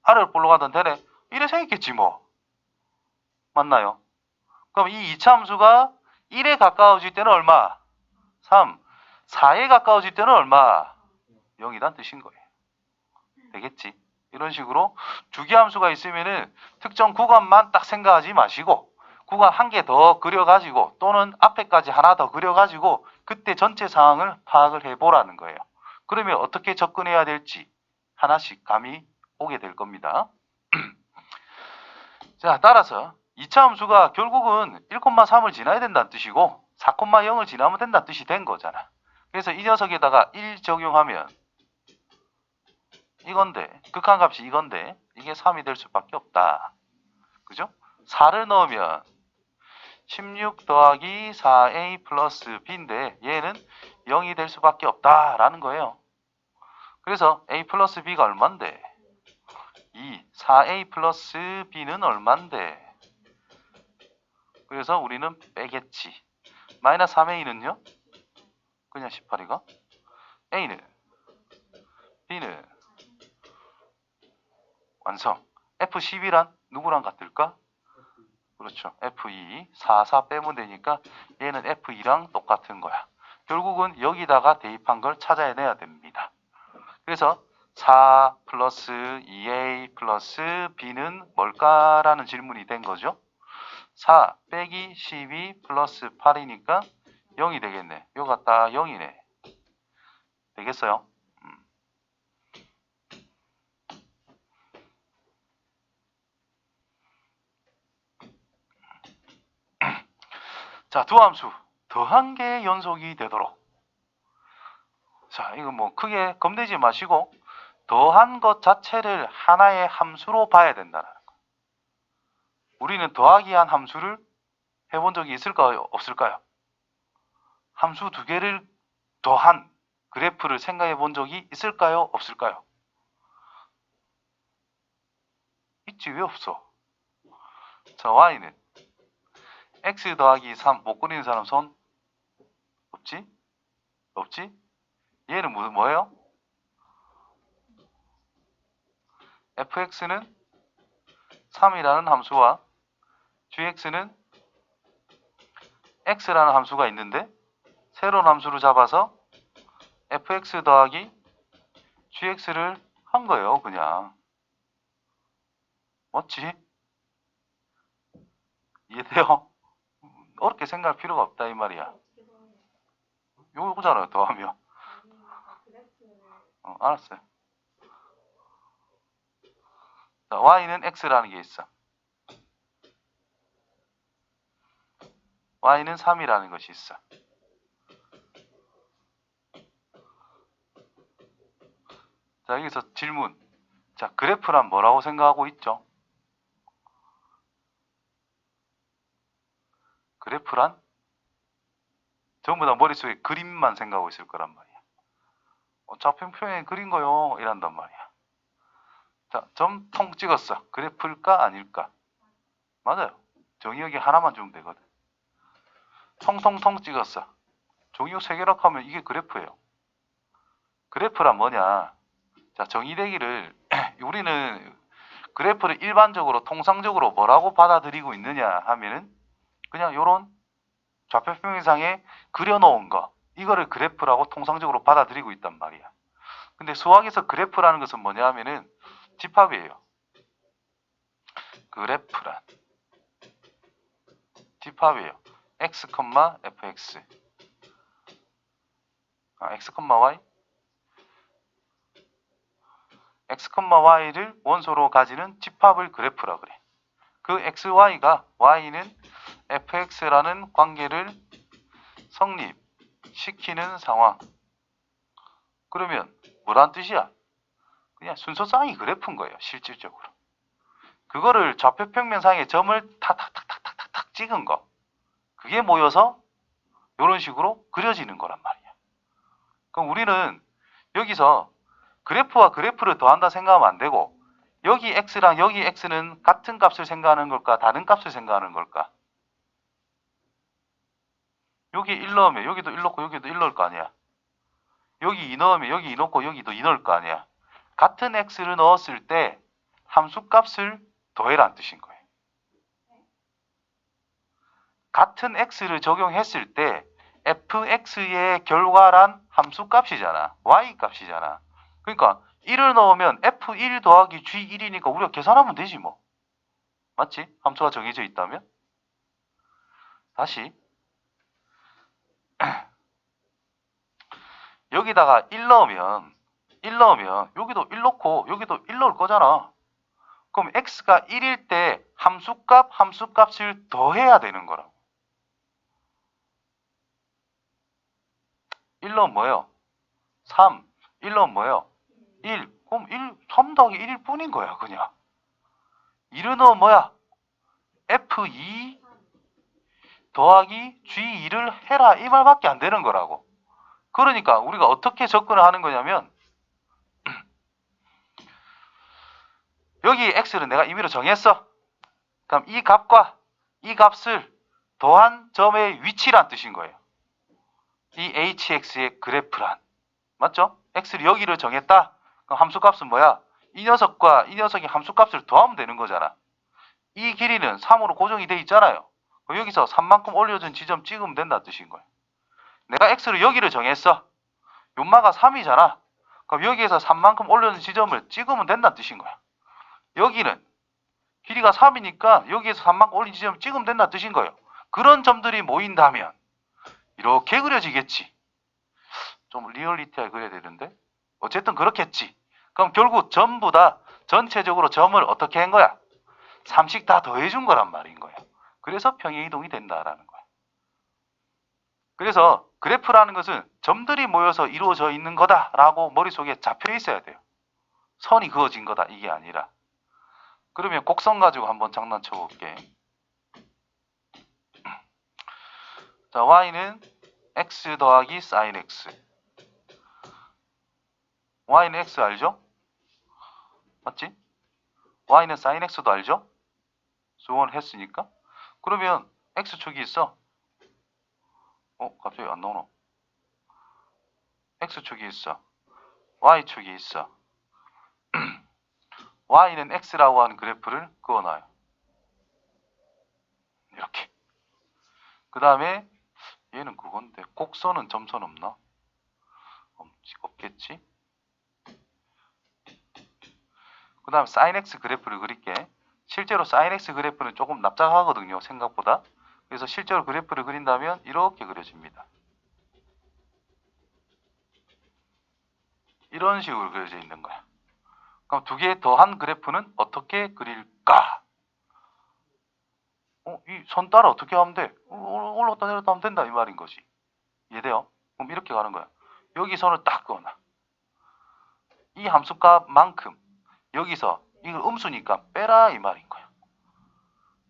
아래로 볼로 가든 되네. 이래 생겼겠지 뭐. 맞나요? 그럼 이 2차 함수가 1에 가까워질 때는 얼마? 3. 4에 가까워질 때는 얼마? 0이란 뜻인 거예요. 되겠지? 이런 식으로 주기함수가 있으면은 특정 구간만 딱 생각하지 마시고 구간 한 개 더 그려가지고 또는 앞에까지 하나 더 그려가지고 그때 전체 상황을 파악을 해보라는 거예요. 그러면 어떻게 접근해야 될지 하나씩 감이 오게 될 겁니다. 자, 따라서 2차 함수가 결국은 1,3을 지나야 된다는 뜻이고 4,0을 지나면 된다는 뜻이 된 거잖아. 그래서 이 녀석에다가 1 적용하면 이건데 극한값이 이건데 이게 3이 될 수밖에 없다. 그죠? 4를 넣으면 16 더하기 4a 플러스 b인데 얘는 0이 될 수밖에 없다라는 거예요. 그래서 a 플러스 b가 얼만데? 2. 4a 플러스 b는 얼만데? 그래서 우리는 빼겠지. 마이너스 3a는요? 그냥 18이가? a는? b는? 완성. F12란 누구랑 같을까? 그렇죠. F2, 4, 4 빼면 되니까 얘는 F2랑 똑같은 거야. 결국은 여기다가 대입한 걸 찾아내야 됩니다. 그래서 4 플러스 2A 플러스 B는 뭘까라는 질문이 된 거죠. 4 빼기 12 플러스 8이니까 0이 되겠네. 요가 딱 0이네. 되겠어요? 자, 두 함수 더한 개의 연속이 되도록. 자, 이거 뭐 크게 겁내지 마시고 더한 것 자체를 하나의 함수로 봐야 된다는 거. 우리는 더하기 한 함수를 해본 적이 있을까요? 없을까요? 함수 두 개를 더한 그래프를 생각해 본 적이 있을까요? 없을까요? 있지, 왜 없어? 자, y는 x 더하기 3 못 그리는 사람 손 없지? 없지? 얘는 뭐예요? fx는 3이라는 함수와 gx는 x라는 함수가 있는데 새로운 함수로 잡아서 fx 더하기 gx를 한 거예요. 그냥. 맞지? 이해돼요? 어렵게 생각할 필요가 없다 이 말이야. 요거잖아요. 더하면. 알았어요. 자, y는 x라는 게 있어. y는 3이라는 것이 있어. 자, 여기서 질문. 자, 그래프란 뭐라고 생각하고 있죠? 그래프란 전부 다 머릿속에 그림만 생각하고 있을 거란 말이야. 좌표 표현에 그린 거요. 이란단 말이야. 자, 점 통 찍었어. 그래프일까 아닐까? 맞아요. 정의역이 하나만 주면 되거든. 통통통 찍었어. 종이역 3개락 하면 이게 그래프예요. 그래프란 뭐냐? 자, 정의되기를 우리는 그래프를 일반적으로 통상적으로 뭐라고 받아들이고 있느냐 하면은 그냥 요런 좌표평면상에 그려놓은 거 이거를 그래프라고 통상적으로 받아들이고 있단 말이야. 근데 수학에서 그래프라는 것은 뭐냐 하면은 집합이에요. 그래프란 집합이에요. x, fx x, y x, y를 원소로 가지는 집합을 그래프라 그래. 그 x, y가 y는 fx라는 관계를 성립시키는 상황. 그러면 뭐란 뜻이야? 그냥 순서쌍이 그래프인 거예요. 실질적으로. 그거를 좌표평면상에 점을 탁탁탁탁탁탁 찍은 거. 그게 모여서 이런 식으로 그려지는 거란 말이야. 그럼 우리는 여기서 그래프와 그래프를 더한다 생각하면 안 되고 여기 x랑 여기 x는 같은 값을 생각하는 걸까? 다른 값을 생각하는 걸까? 여기 1 넣으면 여기도 1 넣고 여기도 1 넣을 거 아니야. 여기 2 넣으면 여기 2 넣고 여기도 2 넣을 거 아니야. 같은 x를 넣었을 때 함수값을 더해라는 뜻인 거예요. 같은 x를 적용했을 때 fx의 결과란 함수값이잖아. y값이잖아. 그러니까 1을 넣으면 f1 더하기 g1이니까 우리가 계산하면 되지 뭐. 맞지? 함수가 정해져 있다면. 다시 여기다가 1 넣으면 여기도 1 넣고 여기도 1 넣을 거잖아. 그럼 x가 1일 때 함수값을 더해야 되는 거라고. 1 넣으면 뭐예요? 3. 1 넣으면 뭐예요? 1. 그럼 3 더하기 1일 뿐인 거야 그냥. 1을 넣으면 뭐야? F2 더하기 G2를 해라 이 말밖에 안 되는 거라고. 그러니까 우리가 어떻게 접근을 하는 거냐면 여기 x를 내가 임의로 정했어. 그럼 이 값과 이 값을 더한 점의 위치란 뜻인 거예요. 이 hx의 그래프란. 맞죠? x를 여기를 정했다. 그럼 함수값은 뭐야? 이 녀석과 이 녀석의 함수값을 더하면 되는 거잖아. 이 길이는 3으로 고정이 돼 있잖아요. 그럼 여기서 3만큼 올려준 지점 찍으면 된다는 뜻인 거예요. 내가 x를 여기를 정했어. 요마가 3이잖아. 그럼 여기에서 3만큼 올려준 지점을 찍으면 된다는 뜻인 거야. 여기는 길이가 3이니까 여기에서 3만큼 올린 지점을 찍으면 된다는 뜻인 거예요. 그런 점들이 모인다면 이렇게 그려지겠지. 좀 리얼리티하게 그려야 되는데 어쨌든 그렇겠지. 그럼 결국 전부 다 전체적으로 점을 어떻게 한 거야? 3씩 다 더해준 거란 말인 거예요. 그래서 평행이동이 된다라는 거야. 그래서 그래프라는 것은 점들이 모여서 이루어져 있는 거다라고 머릿속에 잡혀 있어야 돼요. 선이 그어진 거다 이게 아니라. 그러면 곡선 가지고 한번 장난쳐 볼게. 자, y는 x 더하기 sin x. y는 x 알죠? 맞지? y는 sin x도 알죠? 수원을 했으니까. 그러면 x축이 있어. 갑자기 안 나오노? x축이 있어. y축이 있어. y는 x라고 하는 그래프를 그어놔요. 이렇게. 그 다음에 얘는 그건데 곡선은 점선 없나? 없겠지? 그 다음 sin x 그래프를 그릴게. 실제로 sin x 그래프는 조금 납작하거든요. 생각보다. 그래서 실제로 그래프를 그린다면 이렇게 그려집니다. 이런 식으로 그려져 있는 거야. 그럼 두 개 더한 그래프는 어떻게 그릴까? 이 선 따라 어떻게 하면 돼? 올라갔다 내렸다 하면 된다 이 말인 거지. 이해돼요? 그럼 이렇게 가는 거야. 여기 선을 딱 그어놔. 이 함수값만큼 여기서 이걸 음수니까 빼라 이 말인 거야.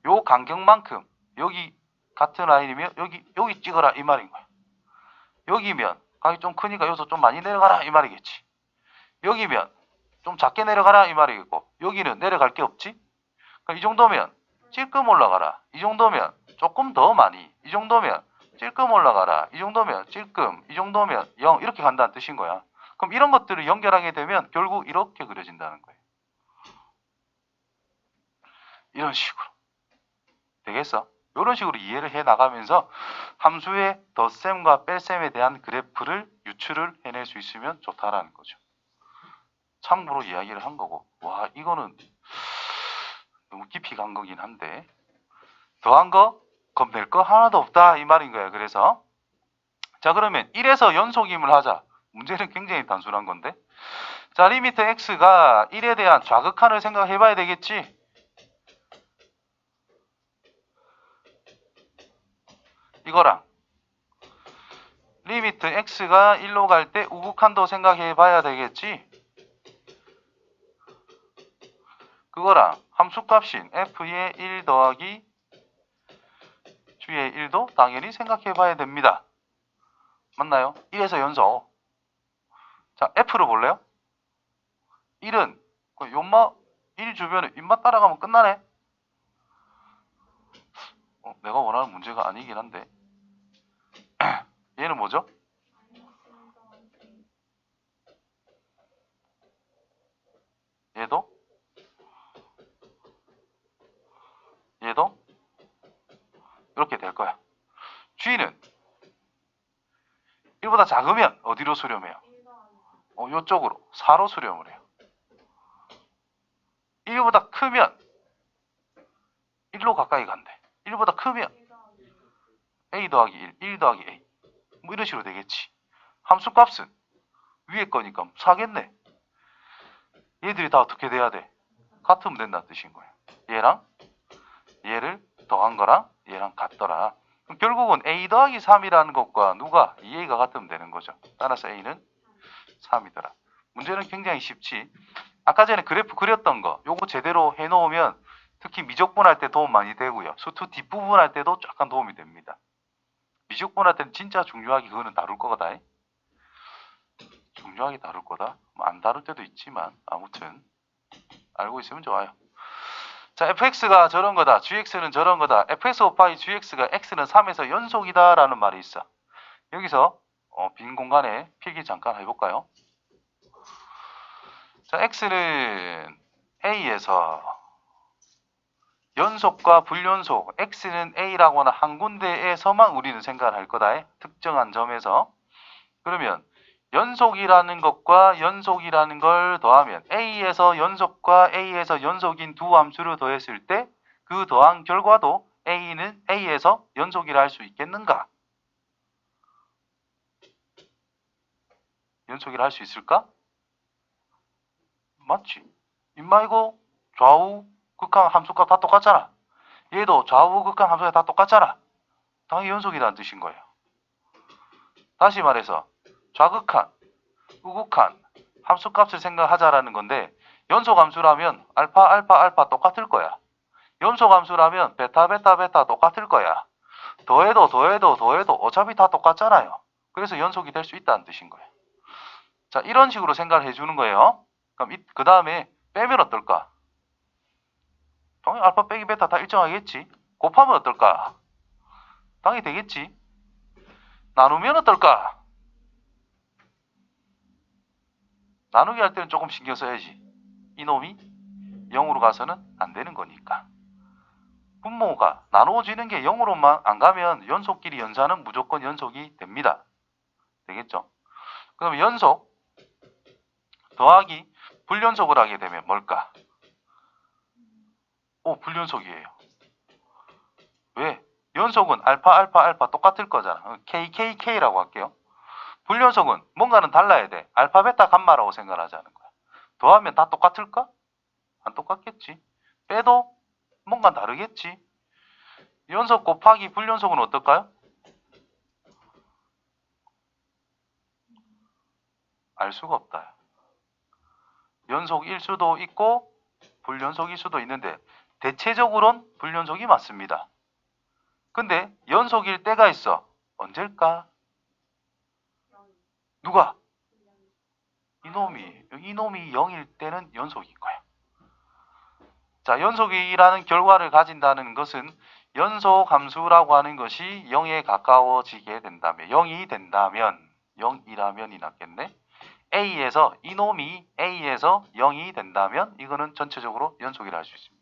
요 간격만큼 여기 같은 라인이면 여기 찍어라 이 말인 거야. 여기면 각이 좀 크니까 여기서 좀 많이 내려가라 이 말이겠지. 여기면 좀 작게 내려가라 이 말이겠고 여기는 내려갈 게 없지. 그러니까 이 정도면 찔끔 올라가라. 이 정도면 조금 더 많이. 이 정도면 찔끔 올라가라. 이 정도면 찔끔. 이 정도면 0 이렇게 간다는 뜻인 거야. 그럼 이런 것들을 연결하게 되면 결국 이렇게 그려진다는 거예요. 이런 식으로. 되겠어? 이런 식으로 이해를 해 나가면서 함수의 덧셈과 뺄셈에 대한 그래프를 유출을 해낼 수 있으면 좋다라는 거죠. 참고로 이야기를 한 거고. 와, 이거는 너무 깊이 간 거긴 한데 더한 거, 겁낼 거 하나도 없다 이 말인 거야. 그래서 자, 그러면 1에서 연속임을 하자. 문제는 굉장히 단순한 건데 자, 리미트 x가 1에 대한 좌극한을 생각해 봐야 되겠지. 이거랑 리미트 x가 1로 갈 때 우극한도 생각해 봐야 되겠지. 그거랑 함수값인 f의 1 더하기 g의 1도 당연히 생각해 봐야 됩니다. 맞나요? 1에서 연속. 자, f를 볼래요? 1은 요마 1 주변에 입맛 따라가면 끝나네. 내가 원하는 문제가 아니긴 한데 얘는 뭐죠? 얘도? 얘도? 이렇게 될 거야. g는 1보다 작으면 어디로 수렴해요? 요쪽으로 4로 수렴을 해요. 1보다 크면 1로 가까이 간대. 1보다 크면 a 더하기 1, 1 더하기 a 뭐 이런 식으로 되겠지. 함수값은 위에 거니까 4겠네. 얘들이 다 어떻게 돼야 돼? 같으면 된다는 뜻인 거예요. 얘랑 얘를 더한 거랑 얘랑 같더라. 그럼 결국은 a 더하기 3이라는 것과 누가 2a가 같으면 되는 거죠. 따라서 a는 3이더라. 문제는 굉장히 쉽지. 아까 전에 그래프 그렸던 거 요거 제대로 해놓으면 특히 미적분할 때 도움 많이 되고요. 수투 뒷부분 할 때도 약간 도움이 됩니다. 미적분할 때는 진짜 중요하게 그거는 다룰 거다. 중요하게 다룰 거다. 안 다룰 때도 있지만 아무튼 알고 있으면 좋아요. 자, fx가 저런 거다. gx는 저런 거다. fx 곱하기 gx가 x는 3에서 연속이다 라는 말이 있어. 여기서 빈 공간에 필기 잠깐 해볼까요? 자, x는 a에서 연속과 불연속, x는 a라고 하는 한 군데에서만 우리는 생각을 할 거다. 특정한 점에서. 그러면 연속이라는 것과 연속이라는 걸 더하면 a에서 연속과 a에서 연속인 두 함수를 더했을 때 그 더한 결과도 a는 a에서 연속이라 할 수 있겠는가? 연속이라 할 수 있을까? 맞지? 임마 이거 좌우 극한 함수값 다 똑같잖아. 얘도 좌우 극한 함수가 다 똑같잖아. 당연히 연속이라는 뜻인 거예요. 다시 말해서 좌극한, 우극한 함수값을 생각하자라는 건데 연속 함수라면 알파, 알파, 알파 똑같을 거야. 연속 함수라면 베타, 베타, 베타 똑같을 거야. 더해도 어차피 다 똑같잖아요. 그래서 연속이 될 수 있다는 뜻인 거예요. 자, 이런 식으로 생각을 해주는 거예요. 그럼 그 다음에 빼면 어떨까? 당연히 알파 빼기 베타 다 일정하겠지. 곱하면 어떨까? 당연히 되겠지. 나누면 어떨까? 나누기 할 때는 조금 신경 써야지. 이놈이 0으로 가서는 안 되는 거니까. 분모가 나누어지는 게 0으로만 안 가면 연속끼리 연산은 무조건 연속이 됩니다. 되겠죠? 그럼 연속 더하기 불연속을 하게 되면 뭘까? 불연속이에요. 왜? 연속은 알파, 알파, 알파 똑같을 거잖아. K, K, K라고 할게요. 불연속은 뭔가는 달라야 돼. 알파, 베타, 감마라고 생각을 하자는 거야. 더하면 다 똑같을까? 안 똑같겠지. 빼도 뭔가 다르겠지. 연속 곱하기 불연속은 어떨까요? 알 수가 없다. 연속일 수도 있고 불연속일 수도 있는데 대체적으로는 불연속이 맞습니다. 근데 연속일 때가 있어. 언제일까? 누가? 이놈이 0일 때는 연속인 거야. 자, 연속이라는 결과를 가진다는 것은 연속 함수라고 하는 것이 0에 가까워지게 된다면 0이 된다면 0이라면이 낫겠네. A에서 이놈이 A에서 0이 된다면 이거는 전체적으로 연속이라 할 수 있습니다.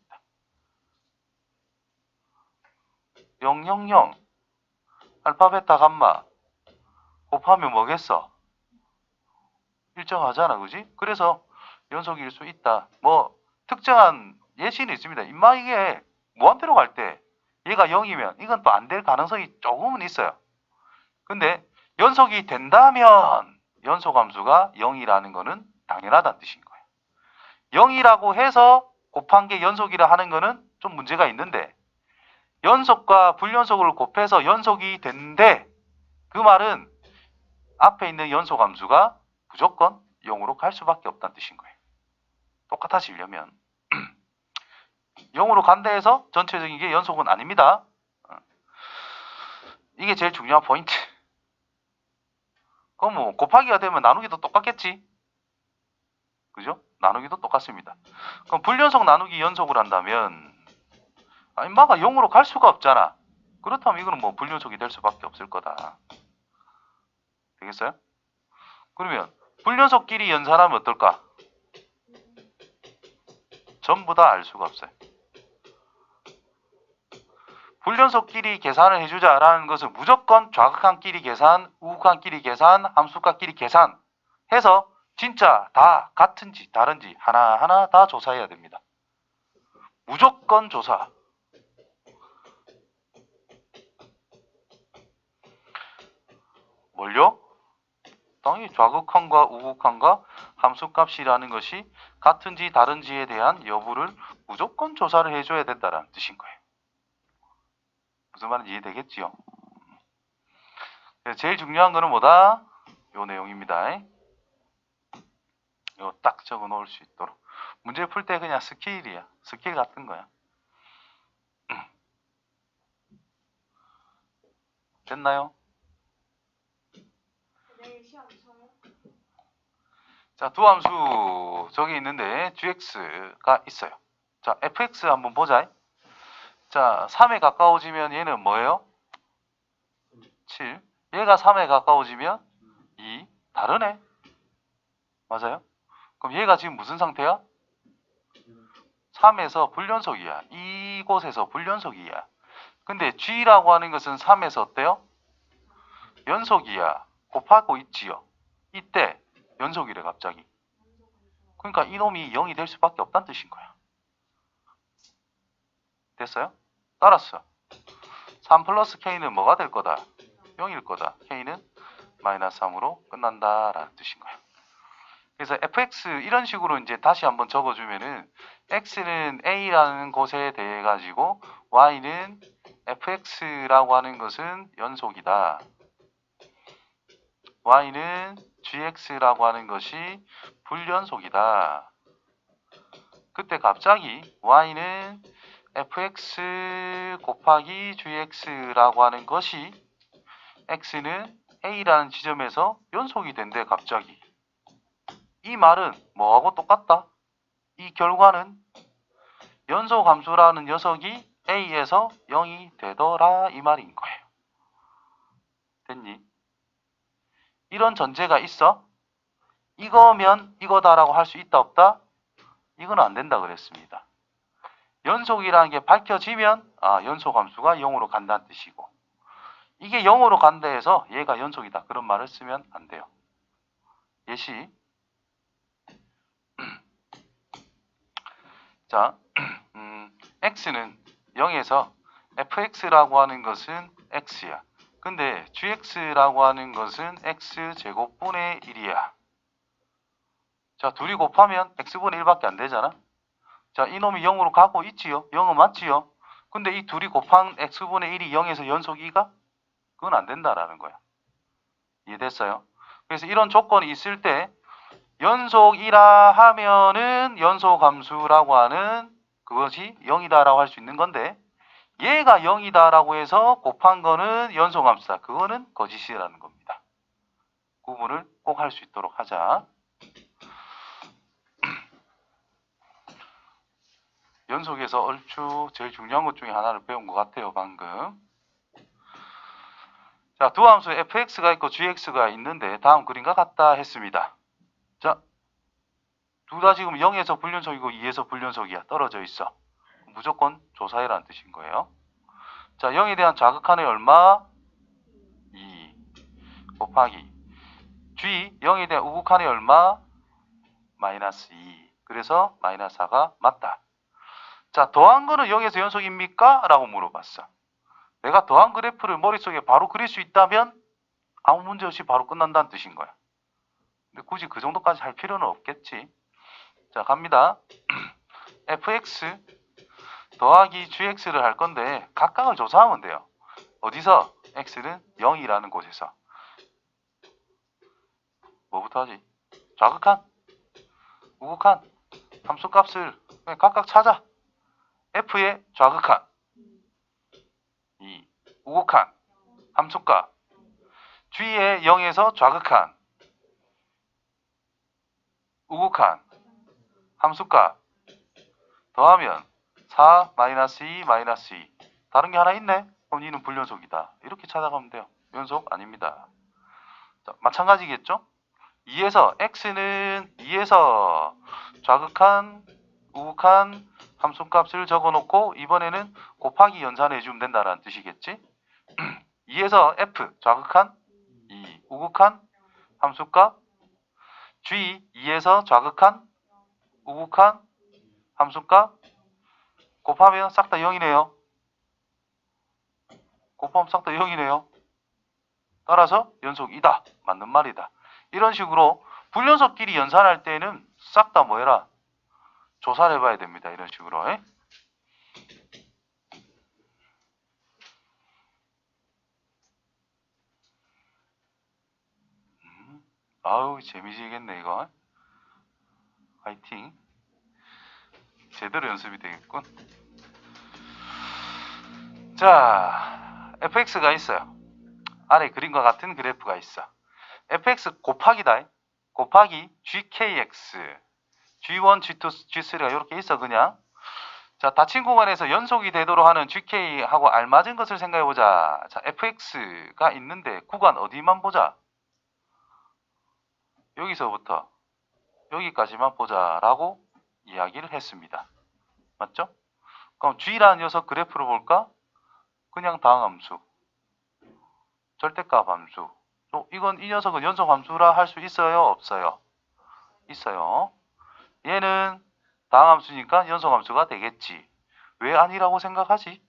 0, 0, 0 알파, 베타, 감마 곱하면 뭐겠어? 일정하잖아, 그지? 그래서 연속일 수 있다. 뭐 특정한 예시는 있습니다. 임마 이게 무한대로 갈 때 얘가 0이면 이건 또 안 될 가능성이 조금은 있어요. 근데 연속이 된다면 연속함수가 0이라는 거는 당연하다는 뜻인 거예요. 0이라고 해서 곱한 게 연속이라 하는 거는 좀 문제가 있는데 연속과 불연속을 곱해서 연속이 된대. 그 말은 앞에 있는 연속함수가 무조건 0으로 갈 수밖에 없다는 뜻인 거예요. 똑같아지려면 0으로 간다 해서 전체적인 게 연속은 아닙니다. 이게 제일 중요한 포인트. 그럼 뭐 곱하기가 되면 나누기도 똑같겠지. 그죠? 나누기도 똑같습니다. 그럼 불연속 나누기 연속을 한다면 인마가 0으로 갈 수가 없잖아. 그렇다면 이거는 뭐 불연속이 될 수밖에 없을 거다. 되겠어요? 그러면 불연속끼리 연산하면 어떨까? 전부 다 알 수가 없어요. 불연속끼리 계산을 해주자라는 것은 무조건 좌극한끼리 계산, 우극한끼리 계산, 함수값끼리 계산 해서 진짜 다 같은지 다른지 하나하나 다 조사해야 됩니다. 무조건 조사. 뭘요? 당연히 좌극한과 우극한과 함수값이라는 것이 같은지 다른지에 대한 여부를 무조건 조사를 해줘야 된다는 뜻인 거예요. 무슨 말인지 이해되겠지요? 제일 중요한 거는 뭐다? 요 내용입니다. 이거 딱 적어 놓을 수 있도록. 문제 풀 때 그냥 스킬이야. 스킬 같은 거야. 됐나요?
내일 시험 쳐요?
자, 두 함수 저기 있는데 gx가 있어요. 자, fx 한번 보자. 자, 3에 가까워지면 얘는 뭐예요? 7. 얘가 3에 가까워지면 2. 다르네. 맞아요? 그럼 얘가 지금 무슨 상태야? 3에서 불연속이야. 이곳에서 불연속이야. 근데 G라고 하는 것은 3에서 어때요? 연속이야. 곱하고 있지요. 이때 연속이래 갑자기. 그러니까 이놈이 0이 될 수밖에 없다는 뜻인 거야. 됐어요? 따랐어. 3 플러스 K는 뭐가 될 거다? 0일 거다. K는 마이너스 3으로 끝난다라는 뜻인 거야. 그래서 fx 이런 식으로 이제 다시 한번 적어주면은 x는 a라는 곳에 대해 가지고 y는 fx라고 하는 것은 연속이다. y는 gx라고 하는 것이 불연속이다. 그때 갑자기 y는 fx 곱하기 gx라고 하는 것이 x는 a라는 지점에서 연속이 된대 갑자기. 이 말은 뭐하고 똑같다? 이 결과는 연소함수라는 녀석이 A에서 0이 되더라 이 말인 거예요. 됐니? 이런 전제가 있어? 이거면 이거다라고 할 수 있다 없다? 이건 안 된다 그랬습니다. 연속이라는 게 밝혀지면 연소함수가 0으로 간다는 뜻이고 이게 0으로 간다 해서 얘가 연속이다 그런 말을 쓰면 안 돼요. 예시 자, x는 0에서 fx라고 하는 것은 x야. 근데 gx라고 하는 것은 x제곱분의 1이야. 자, 둘이 곱하면 x분의 1밖에 안 되잖아. 자, 이놈이 0으로 가고 있지요. 0은 맞지요. 근데 이 둘이 곱한 x분의 1이 0에서 연속 2가? 그건 안 된다라는 거야. 이해됐어요? 그래서 이런 조건이 있을 때 연속이라 하면은 연속함수라고 하는 그것이 0이다라고 할 수 있는 건데 얘가 0이다라고 해서 곱한 거는 연속함수다. 그거는 거짓이라는 겁니다. 구분을 꼭 할 수 있도록 하자. 연속에서 얼추 제일 중요한 것 중에 하나를 배운 것 같아요. 방금. 자, 두 함수에 fx가 있고 gx가 있는데 다음 그림과 같다 했습니다. 자, 둘 다 지금 0에서 불연속이고 2에서 불연속이야. 떨어져 있어. 무조건 조사해라는 뜻인 거예요. 자, 0에 대한 자극하는 얼마? 2 곱하기 G 0에 대한 우극한의 얼마? 마이너스 2. 그래서 마이너스 4가 맞다. 자, 더한 거는 0에서 연속입니까? 라고 물어봤어. 내가 더한 그래프를 머릿속에 바로 그릴 수 있다면 아무 문제 없이 바로 끝난다는 뜻인 거야. 근데 굳이 그 정도까지 할 필요는 없겠지. 자, 갑니다. fx 더하기 gx를 할 건데 각각을 조사하면 돼요. 어디서? x는 0이라는 곳에서. 뭐부터 하지? 좌극한? 우극한? 함수값을 각각 찾아. f의 좌극한 2. 우극한 함수값 g의 0에서 좌극한 우극한 함수값 더하면 4 마이너스 2 마이너스 2 다른 게 하나 있네? 그럼 이는 불연속이다. 이렇게 찾아가면 돼요. 연속 아닙니다. 자, 마찬가지겠죠? 2에서 x는 2에서 좌극한 우극한 함수값을 적어놓고 이번에는 곱하기 연산해주면 된다라는 뜻이겠지? 2에서 f 좌극한 2 우극한 함수값 g 2에서 좌극한 우극한 함수값 곱하면 싹 다 0이네요. 곱하면 싹 다 0이네요. 따라서 연속이다. 맞는 말이다. 이런 식으로 불연속끼리 연산할 때는 싹 다 뭐 해라? 조사를 해봐야 됩니다. 이런 식으로. 아우 재미지겠네 이거. 화이팅. 제대로 연습이 되겠군. 자, fx가 있어요. 아래 그림과 같은 그래프가 있어. fx 곱하기다. 곱하기 gkx G1, G2, G3가 이렇게 있어 그냥. 자, 닫힌 공간에서 연속이 되도록 하는 GK하고 알맞은 것을 생각해보자. 자, fx가 있는데 구간 어디만 보자. 여기서부터 여기까지만 보자라고 이야기를 했습니다. 맞죠? 그럼 g라는 녀석 그래프를 볼까? 그냥 다항함수, 절대값 함수. 이건 이 녀석은 연속함수라 할 수 있어요? 없어요? 있어요. 얘는 다항함수니까 연속함수가 되겠지. 왜 아니라고 생각하지?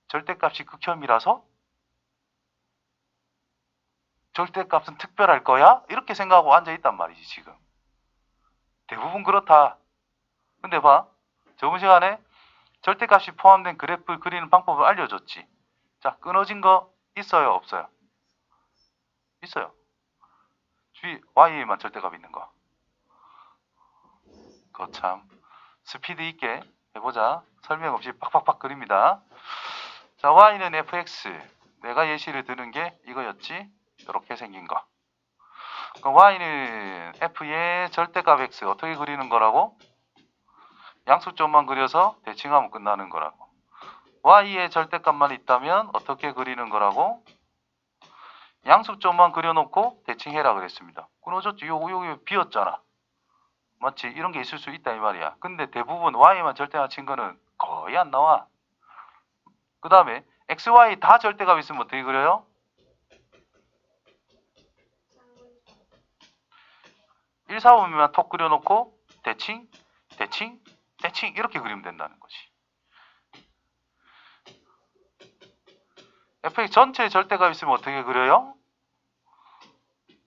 절대값이 극혐이라서? 절대값은 특별할 거야? 이렇게 생각하고 앉아있단 말이지 지금. 대부분 그렇다. 근데 봐. 저번 시간에 절대값이 포함된 그래프 그리는 방법을 알려줬지. 자, 끊어진 거 있어요? 없어요? 있어요. 주위 y에만 절대값 있는 거. 그거 참 스피드 있게 해보자. 설명 없이 팍팍팍 그립니다. 자, y는 fx. 내가 예시를 드는 게 이거였지. 이렇게 생긴 거. 그럼 y는 f의 절대값 x 어떻게 그리는 거라고? 양수점만 그려서 대칭하면 끝나는 거라고. y의 절대값만 있다면 어떻게 그리는 거라고? 양수점만 그려놓고 대칭해라 그랬습니다. 끊어졌지. 요거 비었잖아. 맞지? 이런 게 있을 수 있다 이 말이야. 근데 대부분 y만 절대값 친 거는 거의 안 나와. 그 다음에 x, y 다 절대값 있으면 어떻게 그려요? 1, 4분면만 톡 그려놓고 대칭, 대칭, 대칭 이렇게 그리면 된다는 거지. fx 전체 절대값 있으면 어떻게 그려요?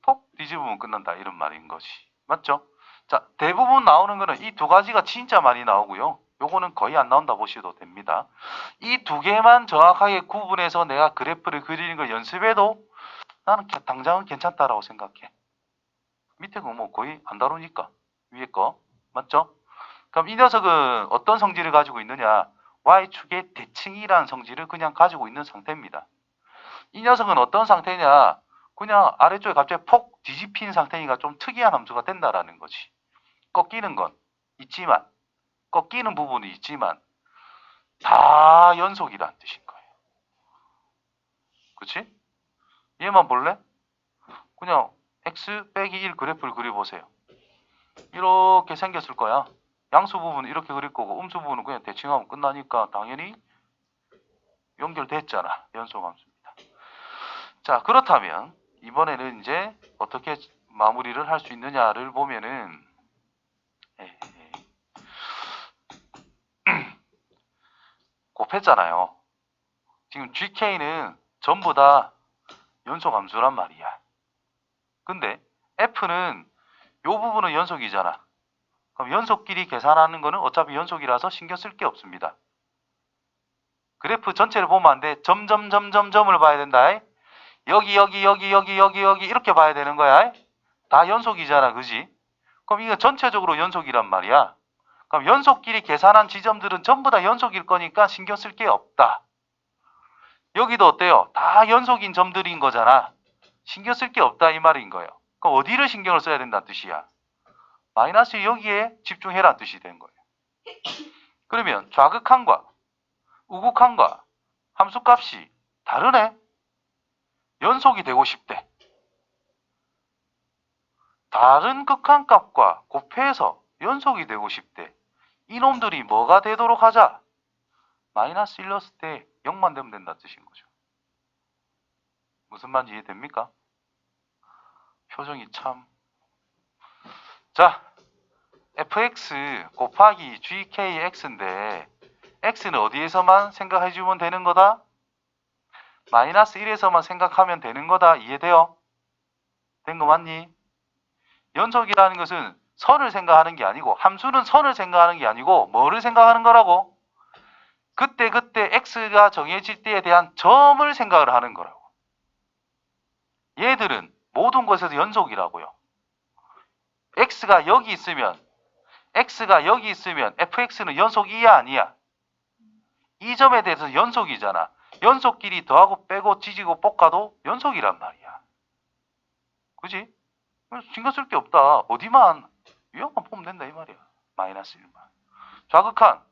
톡 뒤집으면 끝난다 이런 말인 거지. 맞죠? 자, 대부분 나오는 거는 이 두 가지가 진짜 많이 나오고요. 요거는 거의 안 나온다 보셔도 됩니다. 이 두 개만 정확하게 구분해서 내가 그래프를 그리는 걸 연습해도 나는 당장은 괜찮다라고 생각해. 밑에 거 뭐 거의 안 다루니까 위에 거 맞죠? 그럼 이 녀석은 어떤 성질을 가지고 있느냐? y축의 대칭이라는 성질을 그냥 가지고 있는 상태입니다. 이 녀석은 어떤 상태냐? 그냥 아래쪽에 갑자기 폭 뒤집힌 상태니까 좀 특이한 함수가 된다라는 거지. 꺾이는 건 있지만, 꺾이는 부분이 있지만 다 연속이라는 뜻인 거예요. 그치? 얘만 볼래? 그냥 x 빼기 1 그래프를 그려보세요. 이렇게 생겼을 거야. 양수 부분은 이렇게 그릴 거고 음수 부분은 그냥 대칭하면 끝나니까 당연히 연결됐잖아. 연속함수입니다. 자, 그렇다면 이번에는 이제 어떻게 마무리를 할 수 있느냐를 보면은 곱했잖아요. 지금 GK는 전부 다 연속함수란 말이야. 근데 F는 요 부분은 연속이잖아. 그럼 연속끼리 계산하는 거는 어차피 연속이라서 신경 쓸 게 없습니다. 그래프 전체를 보면 안 돼. 점을 봐야 된다. 여기 이렇게 봐야 되는 거야. 다 연속이잖아. 그지? 그럼 이거 전체적으로 연속이란 말이야. 그럼 연속끼리 계산한 지점들은 전부 다 연속일 거니까 신경 쓸 게 없다. 여기도 어때요? 다 연속인 점들인 거잖아. 신경 쓸 게 없다 이 말인 거예요. 그럼 어디를 신경을 써야 된다는 뜻이야? 마이너스 여기에 집중해라는 뜻이 된 거예요. 그러면 좌극한과 우극한과 함수값이 다르네? 연속이 되고 싶대. 다른 극한값과 곱해서 연속이 되고 싶대. 이놈들이 뭐가 되도록 하자? 마이너스 1 넣었을 때 0만 되면 된다는 뜻인 거죠. 무슨 말인지 이해됩니까? 표정이 참. 자, fx 곱하기 gkx인데 x는 어디에서만 생각해주면 되는 거다? 마이너스 1에서만 생각하면 되는 거다. 이해돼요? 된 거 맞니? 연속이라는 것은 선을 생각하는 게 아니고 함수는 선을 생각하는 게 아니고 뭐를 생각하는 거라고? 그때 x가 정해질 때에 대한 점을 생각을 하는 거라고. 얘들은 모든 것에서 연속이라고요. x가 여기 있으면 fx는 연속이야 아니야? 이 점에 대해서 연속이잖아. 연속끼리 더하고 빼고 지지고 볶아도 연속이란 말이야. 그지? 신경 쓸 게 없다. 어디만 유형만 보면 된다 이 말이야. 마이너스 1만. 좌극한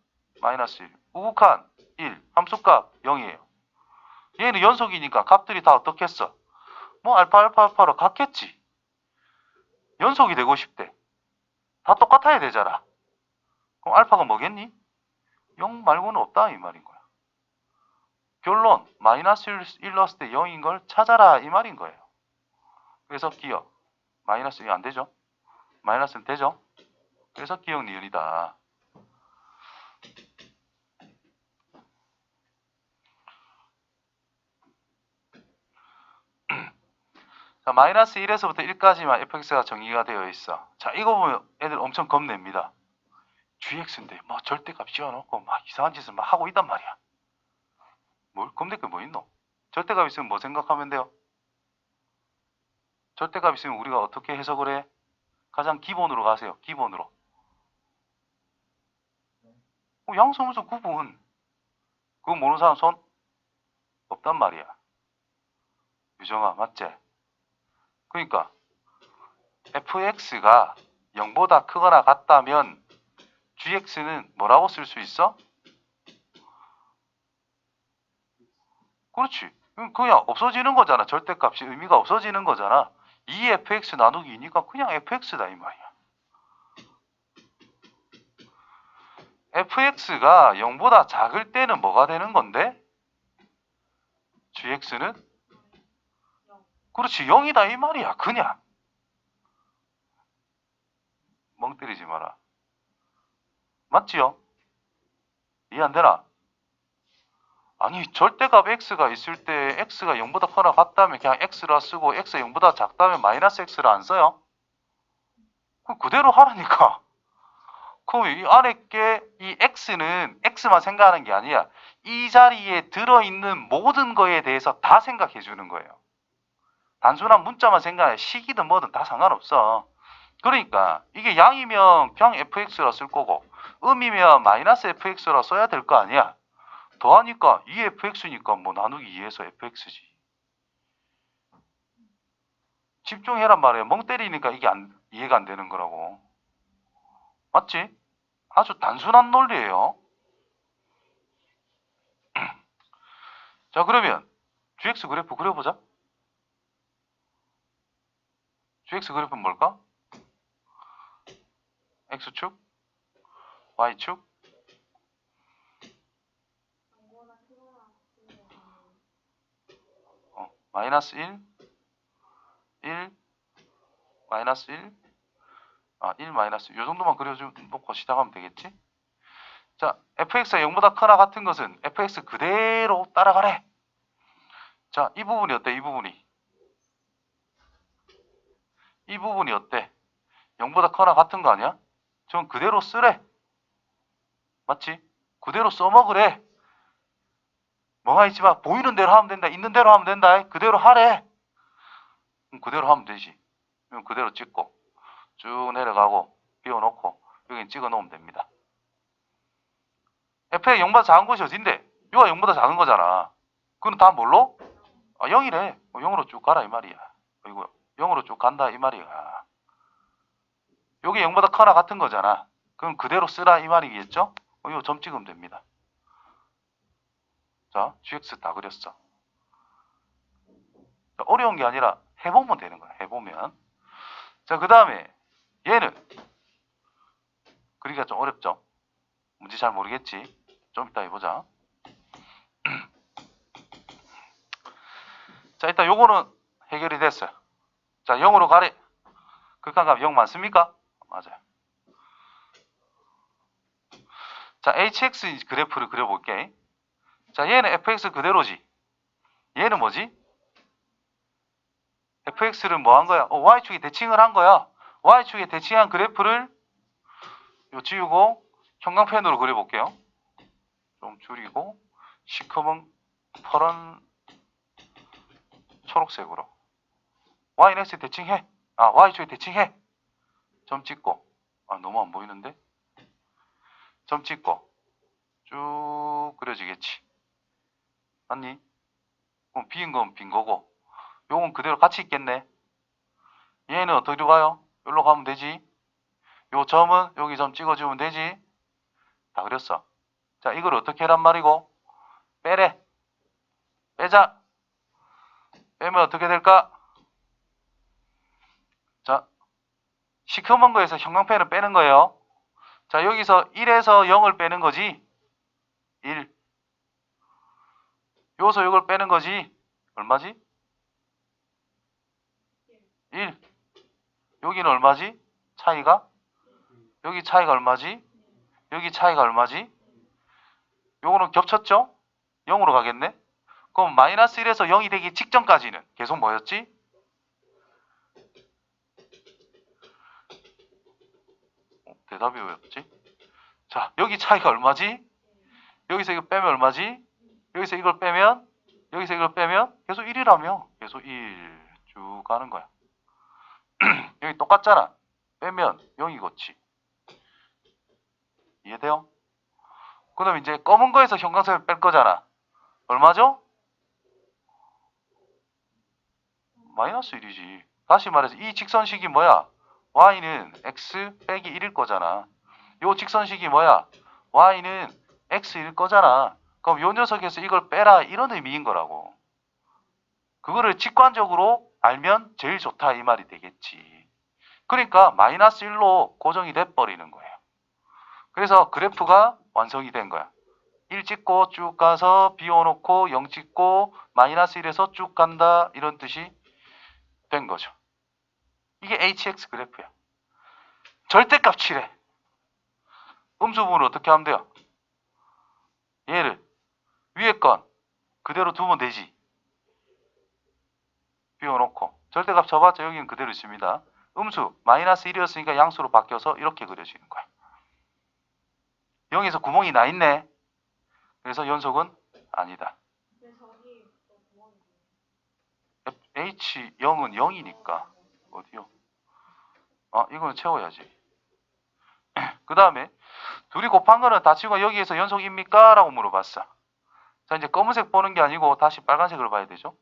마이너스 1. 우극한 1. 함수값 0이에요. 얘는 연속이니까 값들이 다 어떻겠어? 뭐 알파로 같겠지. 연속이 되고 싶대. 다 똑같아야 되잖아. 그럼 알파가 뭐겠니? 0 말고는 없다 이 말인 거야. 결론 마이너스 1 넣었을 때 0인 걸 찾아라 이 말인 거예요. 그래서 기억 마이너스 1 안 되죠? 마이너스는 되죠? 그래서 기억 니은이다. 자, 마이너스 1에서부터 1까지만 fx가 정의가 되어 있어. 자, 이거 보면 애들 엄청 겁냅니다. gx인데 뭐 절대값 씌워놓고 막 이상한 짓을 막 하고 있단 말이야. 뭘 겁낼 게 뭐 있노? 절대값 있으면 뭐 생각하면 돼요? 절대값 있으면 우리가 어떻게 해석을 해? 가장 기본으로 가세요. 기본으로. 양수함수 구분. 그거 모르는 사람 손 없단 말이야. 유정아 맞지? 그러니까 fx가 0보다 크거나 같다면 gx는 뭐라고 쓸 수 있어? 그렇지. 그냥 없어지는 거잖아. 절대값이 의미가 없어지는 거잖아. 2fx 나누기 2니까 그냥 fx다 이 말이야. fx가 0보다 작을 때는 뭐가 되는 건데? gx는? 그렇지. 0이다 이 말이야. 그냥. 멍 때리지 마라. 맞지요? 이해 안 되나? 아니 절대값 x가 있을 때 x가 0보다 크거나 같다면 그냥 x라 쓰고 x가 0보다 작다면 마이너스 x를 안 써요? 그럼 그대로 하라니까. 그럼 이 안에 게 이 x는 x만 생각하는 게 아니야. 이 자리에 들어있는 모든 거에 대해서 다 생각해 주는 거예요. 단순한 문자만 생각해. 식이든 뭐든 다 상관없어. 그러니까 이게 양이면 그냥 fx라 쓸 거고 음이면 마이너스 fx라 써야 될 거 아니야. 더하니까 2fx니까 뭐 나누기 2에서 fx지. 집중해란 말이에요. 멍 때리니까 이게 이해가 안 되는 거라고. 맞지? 아주 단순한 논리예요. 자 그러면 gx 그래프 그려보자. gx 그래프는 뭘까? x축, y축, 마이너스 1, 1, 마이너스 1, 1 마이너스 이 정도만 그려놓고 시작하면 되겠지? 자, fx가 0보다 크나 같은 것은 fx 그대로 따라가래. 자, 이 부분이 어때? 이 부분이 어때? 0보다 크나 같은 거 아니야? 전 그대로 쓰래. 맞지? 그대로 써먹으래. 뭐가 있지 마. 보이는 대로 하면 된다. 있는 대로 하면 된다. 그대로 하래. 그럼 그대로 하면 되지. 그럼 그대로 찍고 쭉 내려가고 비워놓고 여기 찍어 놓으면 됩니다. f의 0보다 작은 곳이 어딘데? 이거 0보다 작은 거잖아. 그건 다 뭘로? 0이래. 0으로 쭉 가라 이 말이야. 이거 0으로 쭉 간다 이 말이야. 여기 0보다 크나 같은 거잖아. 그럼 그대로 쓰라 이 말이겠죠? 이거 점 찍으면 됩니다. 자, gx 다 그렸어. 자, 어려운 게 아니라 해보면 되는 거야. 해보면. 자, 그 다음에 얘는 그리기가 좀 어렵죠? 뭔지 잘 모르겠지? 좀 이따 해보자. 자, 일단 요거는 해결이 됐어요. 자, 0으로 가래. 극한값 0 맞습니까? 맞아요. 자, hx 그래프를 그려볼게. 자, 얘는 fx 그대로지. 얘는 뭐지? fx를 뭐 한 거야? y축에 대칭을 한 거야. y축에 대칭한 그래프를 요 지우고 형광펜으로 그려볼게요. 좀 줄이고 시커먼 파란 초록색으로 y는 x에 대칭해. y축에 대칭해. 점 찍고 너무 안 보이는데? 점 찍고 쭉 그려지겠지. 맞니? 그럼 빈 건 빈 거고 요건 그대로 같이 있겠네. 얘는 어디로 가요? 여기로 가면 되지. 요 점은 여기 점 찍어주면 되지. 다 그렸어. 자, 이걸 어떻게 해란 말이고? 빼래. 빼자. 빼면 어떻게 될까? 자, 시커먼 거에서 형광펜을 빼는 거예요. 자, 여기서 1에서 0을 빼는 거지. 1. 요소 이걸 빼는 거지. 얼마지? 1. 여기는 얼마지? 차이가? 여기 차이가 얼마지? 여기 차이가 얼마지? 요거는 겹쳤죠? 0으로 가겠네? 그럼 마이너스 1에서 0이 되기 직전까지는 계속 뭐였지? 대답이 왜 없지? 자, 여기 차이가 얼마지? 여기서 이거 빼면 얼마지? 여기서 이걸 빼면? 여기서 이걸 빼면? 계속 1이라며. 계속 1 쭉 가는 거야. 여기 똑같잖아. 빼면 0이겠지. 이해돼요? 그 다음에 이제 검은 거에서 형광색을 뺄 거잖아. 얼마죠? 마이너스 1이지. 다시 말해서 이 직선식이 뭐야? y는 x 빼기 1일 거잖아. 요 직선식이 뭐야? y는 x일 거잖아. 그럼 요 녀석에서 이걸 빼라 이런 의미인 거라고. 그거를 직관적으로 알면 제일 좋다 이 말이 되겠지. 그러니까 마이너스 1로 고정이 돼버리는 거예요. 그래서 그래프가 완성이 된 거야. 1 찍고 쭉 가서 비워놓고 0 찍고 마이너스 1에서 쭉 간다 이런 뜻이 된 거죠. 이게 hx 그래프야. 절대값이래. 음수 부분을 어떻게 하면 돼요? 얘를 위에 건 그대로 두면 되지. 비워놓고 절대값 쳐봤자 여기는 그대로 있습니다. 음수 마이너스 1이었으니까 양수로 바뀌어서 이렇게 그려지는 거야. 0에서 구멍이 나 있네. 그래서 연속은 아니다. H0은 0이니까 어디요? 이거는 채워야지. 그 다음에 둘이 곱한 거는 다 치고 여기에서 연속입니까? 라고 물어봤어. 자, 이제 검은색 보는 게 아니고 다시 빨간색을 봐야 되죠.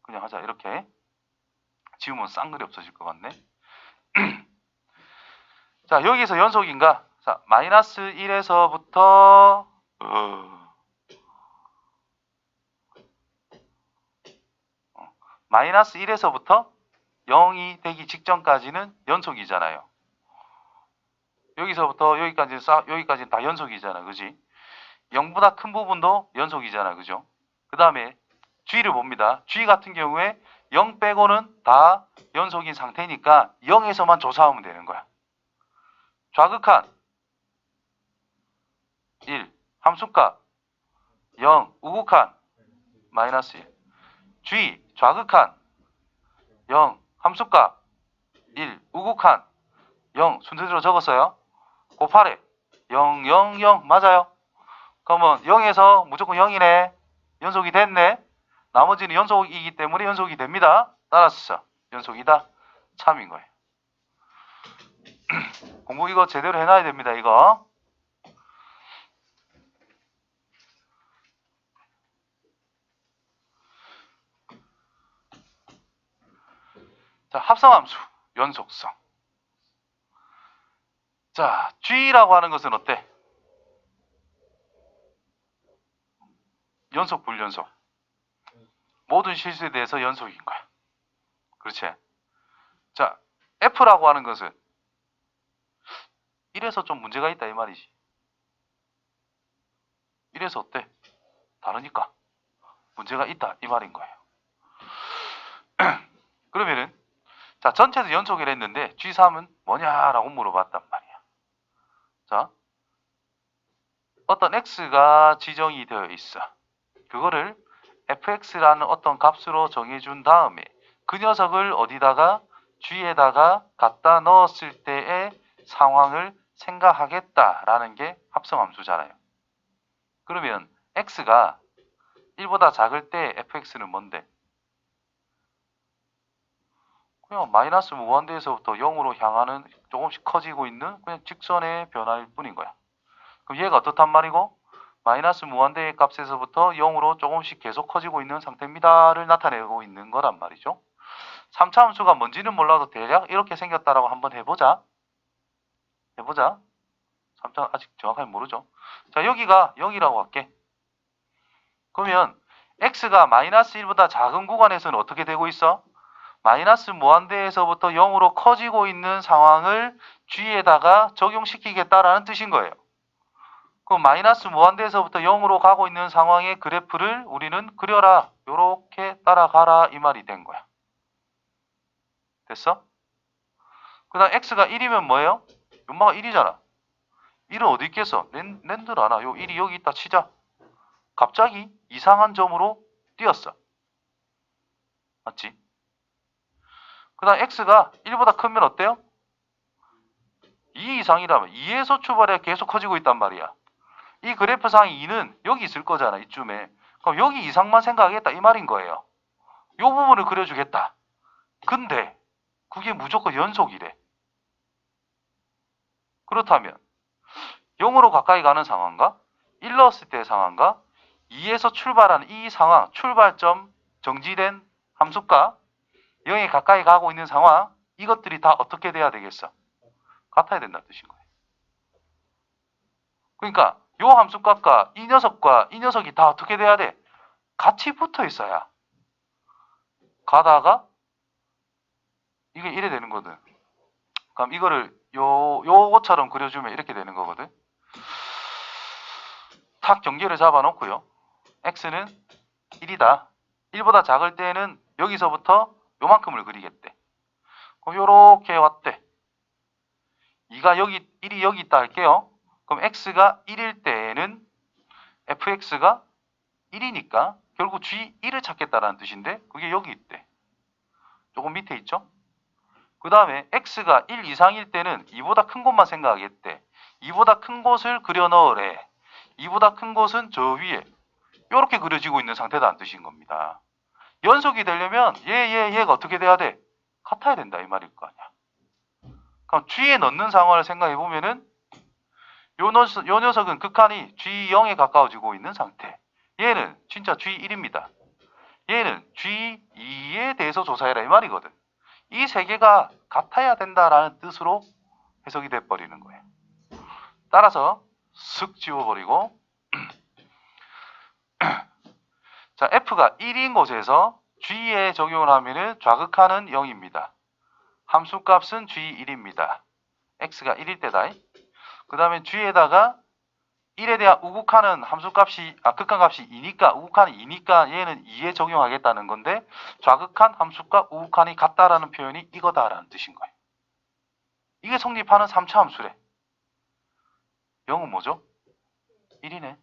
그냥 하자. 이렇게 지우면 쌍글이 없어질 것 같네. 자, 여기서 연속인가? 자, 마이너스 1에서부터 마이너스 1에서부터 0이 되기 직전까지는 연속이잖아요. 여기서부터 여기까지는 다 연속이잖아. 그지? 0보다 큰 부분도 연속이잖아. 그죠? 그 다음에 G를 봅니다. G 같은 경우에 0 빼고는 다 연속인 상태니까 0에서만 조사하면 되는 거야. 좌극한 1, 함수값 0, 우극한 마이너스 1. G, 좌극한 0, 함수값 1, 우극한 0, 순서대로 적었어요. 곱하래 0, 0, 0 맞아요. 그러면 0에서 무조건 0이네. 연속이 됐네. 나머지는 연속이기 때문에 연속이 됩니다. 따라서 연속이다. 참인 거예요. 공부 이거 제대로 해놔야 됩니다. 이거. 자, 합성함수 연속성. 자, G라고 하는 것은 어때? 연속 불연속. 모든 실수에 대해서 연속인 거야. 그렇지? 자, F라고 하는 것은 이래서 좀 문제가 있다 이 말이지. 이래서 어때? 다르니까 문제가 있다 이 말인 거예요. 그러면은 자, 전체도 연속이라 했는데 G3은 뭐냐라고 물어봤단 말이야. 자, 어떤 X가 지정이 되어 있어. 그거를 fx라는 어떤 값으로 정해준 다음에 그 녀석을 어디다가 G에다가 갖다 넣었을 때의 상황을 생각하겠다라는 게 합성함수잖아요. 그러면 x가 1보다 작을 때 fx는 뭔데? 그냥 마이너스 무한대에서부터 0으로 향하는 조금씩 커지고 있는 그냥 직선의 변화일 뿐인 거야. 그럼 얘가 어떻단 말이고? 마이너스 무한대의 값에서부터 0으로 조금씩 계속 커지고 있는 상태입니다를 나타내고 있는 거란 말이죠. 3차 함수가 뭔지는 몰라도 대략 이렇게 생겼다라고 한번 해보자. 3차 아직 정확하게 모르죠. 자, 여기가 0이라고 할게. 그러면 x가 마이너스 1보다 작은 구간에서는 어떻게 되고 있어? 마이너스 무한대에서부터 0으로 커지고 있는 상황을 g에다가 적용시키겠다라는 뜻인 거예요. 그럼 마이너스 무한대에서부터 0으로 가고 있는 상황의 그래프를 우리는 그려라. 요렇게 따라가라 이 말이 된 거야. 됐어? 그 다음 x가 1이면 뭐예요? 연마가 1이잖아. 1은 어디 있겠어? 낸들 않아. 요 1이 여기 있다 치자. 갑자기 이상한 점으로 뛰었어. 맞지? 그 다음 x가 1보다 크면 어때요? 2 이상이라면 2에서 출발해 계속 커지고 있단 말이야. 이 그래프상 2는 여기 있을 거잖아. 이쯤에. 그럼 여기 이상만 생각하겠다 이 말인 거예요. 이 부분을 그려주겠다. 근데 그게 무조건 연속이래. 그렇다면 0으로 가까이 가는 상황과 1 넣었을 때의 상황과 2에서 출발하는 이 상황, 출발점 정지된 함수가 0에 가까이 가고 있는 상황, 이것들이 다 어떻게 돼야 되겠어? 같아야 된다는 뜻인 거예요. 그러니까 요 함수값과 이 녀석이 다 어떻게 돼야 돼? 같이 붙어 있어야 가다가 이게 이래 되는 거든. 그럼 이거를 요것처럼 그려주면 이렇게 되는 거거든. 탁 경계를 잡아놓고요. x는 1이다. 1보다 작을 때는 여기서부터 요만큼을 그리겠대. 그럼 요렇게 왔대. 1이 여기 있다 할게요. 그럼 x가 1일 때에는 fx가 1이니까 결국 g1을 찾겠다라는 뜻인데 그게 여기 있대. 조금 밑에 있죠? 그 다음에 x가 1 이상일 때는 2보다 큰 곳만 생각하겠대. 2보다 큰 곳을 그려 넣으래. 2보다 큰 곳은 저 위에 이렇게 그려지고 있는 상태다는 뜻인 겁니다. 연속이 되려면 얘가 어떻게 돼야 돼? 같아야 된다 이 말일 거 아니야. 그럼 g에 넣는 상황을 생각해 보면은 요 녀석은 극한이 g0에 가까워지고 있는 상태. 얘는 진짜 g1입니다. 얘는 g2에 대해서 조사해라 이 말이거든. 이 세 개가 같아야 된다라는 뜻으로 해석이 돼버리는 거예요. 따라서 슥 지워버리고 자, f가 1인 곳에서 g에 적용을 하면 좌극하는 0입니다. 함수값은 g1입니다. x가 1일 때다. 그 다음에 g에다가 1에 대한 우극하는 함수값이 극한값이 2니까 우극한이 2니까 얘는 2에 적용하겠다는 건데 좌극한 함수값 우극한이 같다라는 표현이 이거다라는 뜻인 거예요. 이게 성립하는 3차 함수래. 0은 뭐죠? 1이네.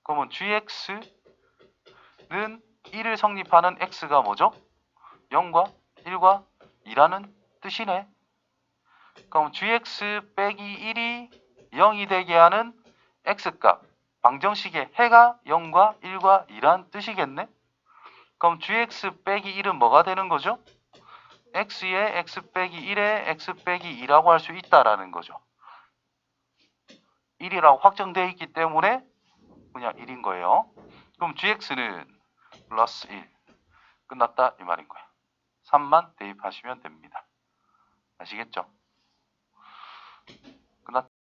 그러면 gx는 1을 성립하는 x가 뭐죠? 0과 1과 2라는 뜻이네. 그럼 gx 빼기 1이 0이 되게 하는 x값, 방정식의 해가 0과 1과 2란 뜻이겠네? 그럼 gx 빼기 1은 뭐가 되는 거죠? x의 x 빼기 1의 x 빼기 2라고 할 수 있다라는 거죠. 1이라고 확정되어 있기 때문에 그냥 1인 거예요. 그럼 gx는 플러스 1. 끝났다 이 말인 거야. 3만 대입하시면 됩니다. 아시겠죠? 끝났다.